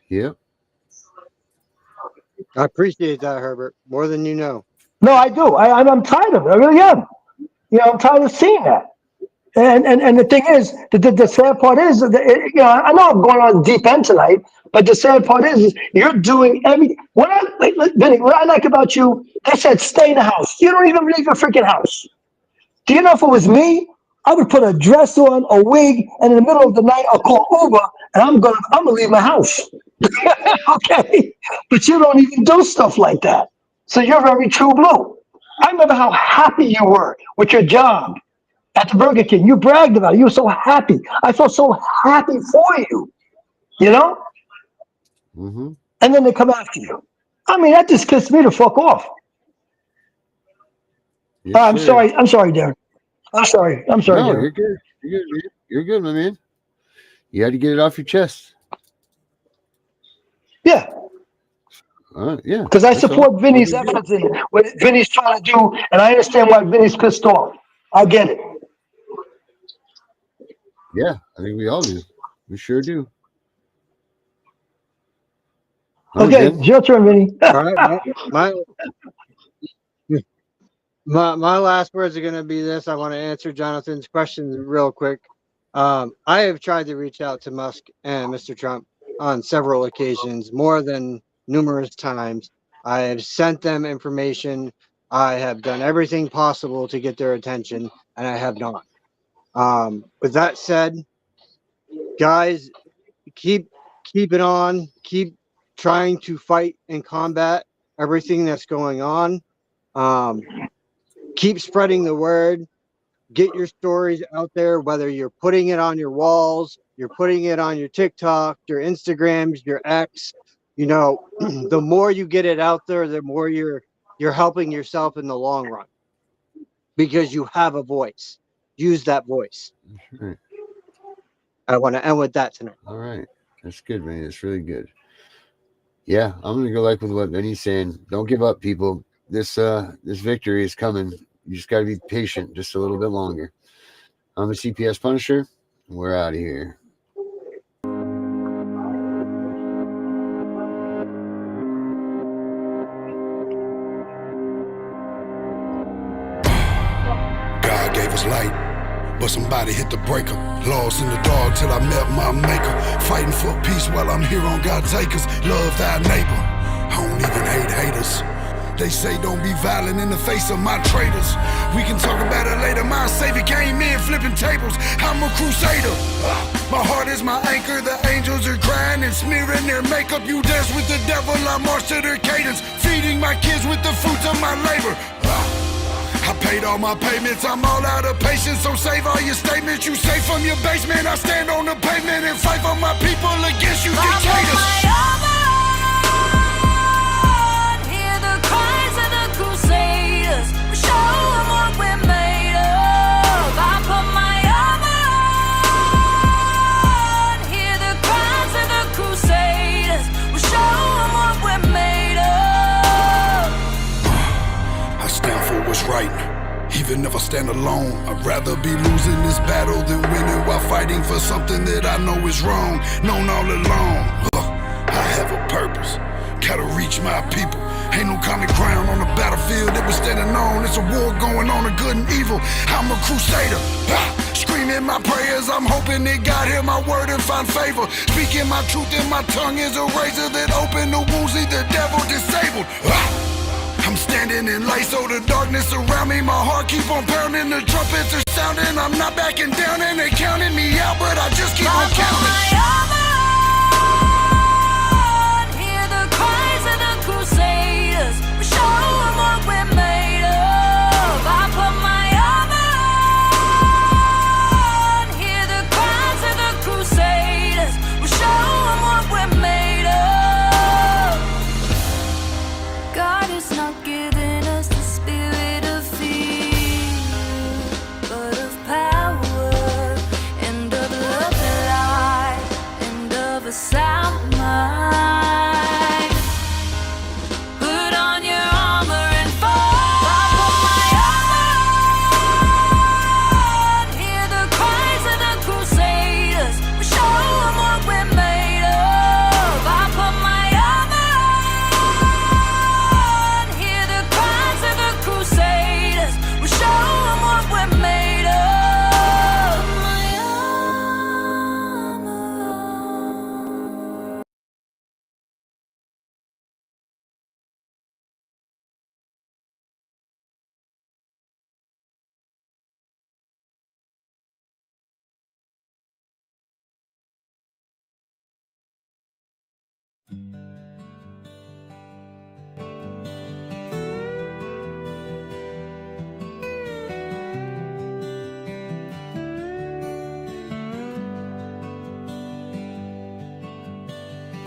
Speaker 7: Yep.
Speaker 9: I appreciate that, Herbert, more than you know.
Speaker 11: No, I do. I'm tired of it. I really am. You know, I'm tired of seeing that. And the thing is, the sad part is, you know, I know I'm going on deep end tonight, but the sad part is you're doing everything. Vinny, what I like about you, they said stay in the house. You don't even leave your freaking house. Do you know if it was me, I would put a dress on, a wig, and in the middle of the night, I'll call Uber, and I'm gonna leave my house. Okay, but you don't even do stuff like that. So you're very true blue. I remember how happy you were with your job at the Burger King. You bragged about it. You were so happy. I felt so happy for you. You know?
Speaker 7: Mm-hmm.
Speaker 11: And then they come after you. I mean, that just pissed me the fuck off.
Speaker 7: Yes,
Speaker 11: I'm sorry, Darren. I'm sorry,
Speaker 7: No,
Speaker 11: Darren.
Speaker 7: you're good. You're good, man. You're good, my man. You had to get it off your chest.
Speaker 11: Yeah.
Speaker 7: Yeah.
Speaker 11: Because I support Vinny's efforts in what Vinny's trying to do, and I understand why Vinny's pissed off. I get it.
Speaker 7: Yeah, I think we all do. We sure do.
Speaker 11: Okay, it's your turn, Vinny.
Speaker 9: All right, my last words are going to be this. I want to answer Jonathan's questions real quick. I have tried to reach out to Musk and Mr. Trump on several occasions, more than numerous times. I have sent them information. I have done everything possible to get their attention, and I have not. With that said, guys, keep it on. Keep trying to fight and combat everything that's going on. Keep spreading the word. Get your stories out there, whether you're putting it on your walls, you're putting it on your TikTok, your Instagrams, your X. You know, the more you get it out there, the more you're helping yourself in the long run, because you have a voice. Use that voice.
Speaker 7: Right.
Speaker 9: I want to end with that tonight.
Speaker 7: All right. That's good, man. It's really good. Yeah, I'm going to go like with what Vinny's saying. Don't give up, people. This victory is coming. You just got to be patient just a little bit longer. I'm the CPS Punisher. We're out of here.
Speaker 12: God gave us light, but somebody hit the breaker. Lost in the dark till I met my maker. Fighting for peace while I'm here on God's acres. Love thy neighbor. I don't even hate haters. They say don't be violent in the face of my traitors. We can talk about it later. My savior came in flipping tables. I'm a crusader. My heart is my anchor. The angels are crying and smearing their makeup. You dance with the devil, I march to their cadence. Feeding my kids with the fruits of my labor. I paid all my payments, I'm all out of patience. So save all your statements you say from your basement. I stand on the pavement and fight for my people against you dictators. Right. Even if I stand alone, I'd rather be losing this battle than winning while about fighting for something that I know is wrong, known all along. I have a purpose, gotta reach my people. Ain't no common ground on the battlefield that we're standing on. It's a war going on of good and evil. I'm a crusader, screaming my prayers. I'm hoping that God hear my word and find favor. Speaking my truth and my tongue is a razor that open the wounds, leave the devil disabled. I'm standing in light, so the darkness around me, my heart keep on pounding, the trumpets are sounding. I'm not backing down and they counting me out, but I just keep on counting.
Speaker 13: Hear the cries of the crusaders, show them what we're made of. I put my armor on. Hear the cries of the crusaders, show them what we're made of. God is not giving us the spirit of fear, but of power and of love and light and of a sound mind. Put on your armor and fight. I put my armor on. Hear the cries of the crusaders, show them what we're made of. I put my armor on. Hear the cries of the crusaders, show them what we're made of. My armor.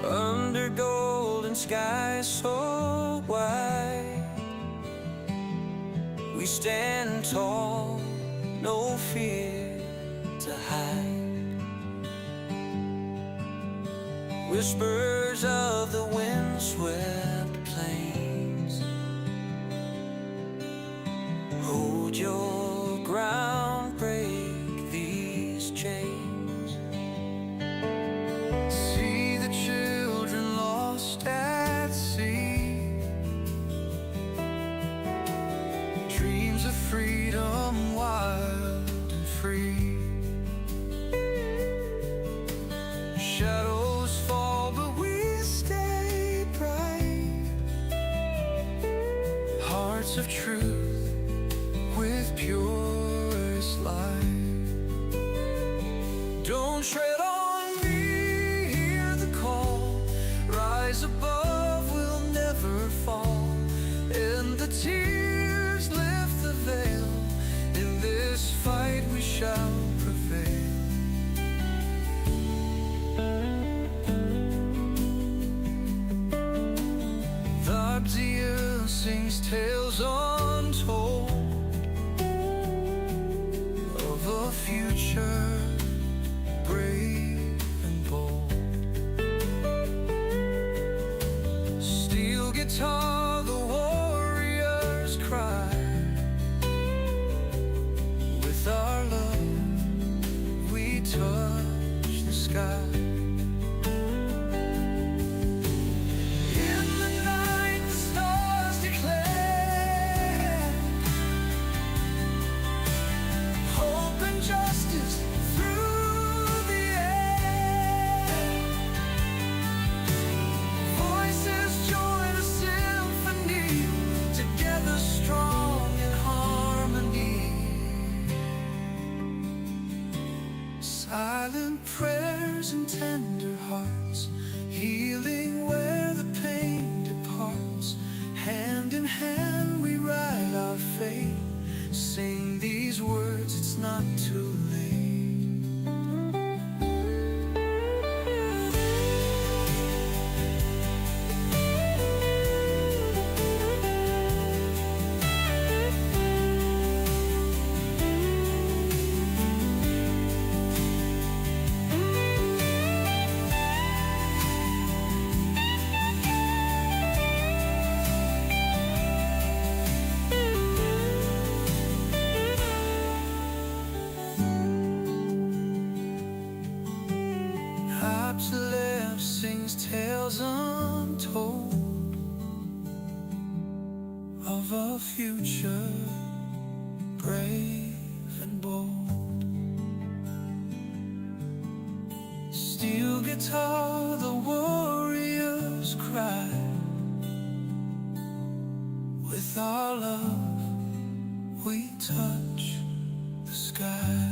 Speaker 14: Under golden skies so wide, we stand tall, no fear to hide. Whispers of the windswept plains, hold your ground, break these chains. See the children lost at sea, dreams of freedom wild and free. Shadows fall but we stay bright, hearts of truth with purest light. Don't tread on me, hear the call, rise above, we'll never fall, and the tears lift the veil, in this fight we shall prevail. The Abdiel sings tales untold of a future brave and bold. Steel guitar, the warriors cry. With our love, we touch the sky. In the night, the stars declare hope and justice through the air. Voices join a symphony, together strong in harmony. Silent prayers and tender hearts, healing where the pain departs. Hand in hand we write our fate. Sing these words, it's not too late. wrapped lips sings tales untold of a future brave and bold. Steel guitar, the warriors cry. With our love, we touch the sky.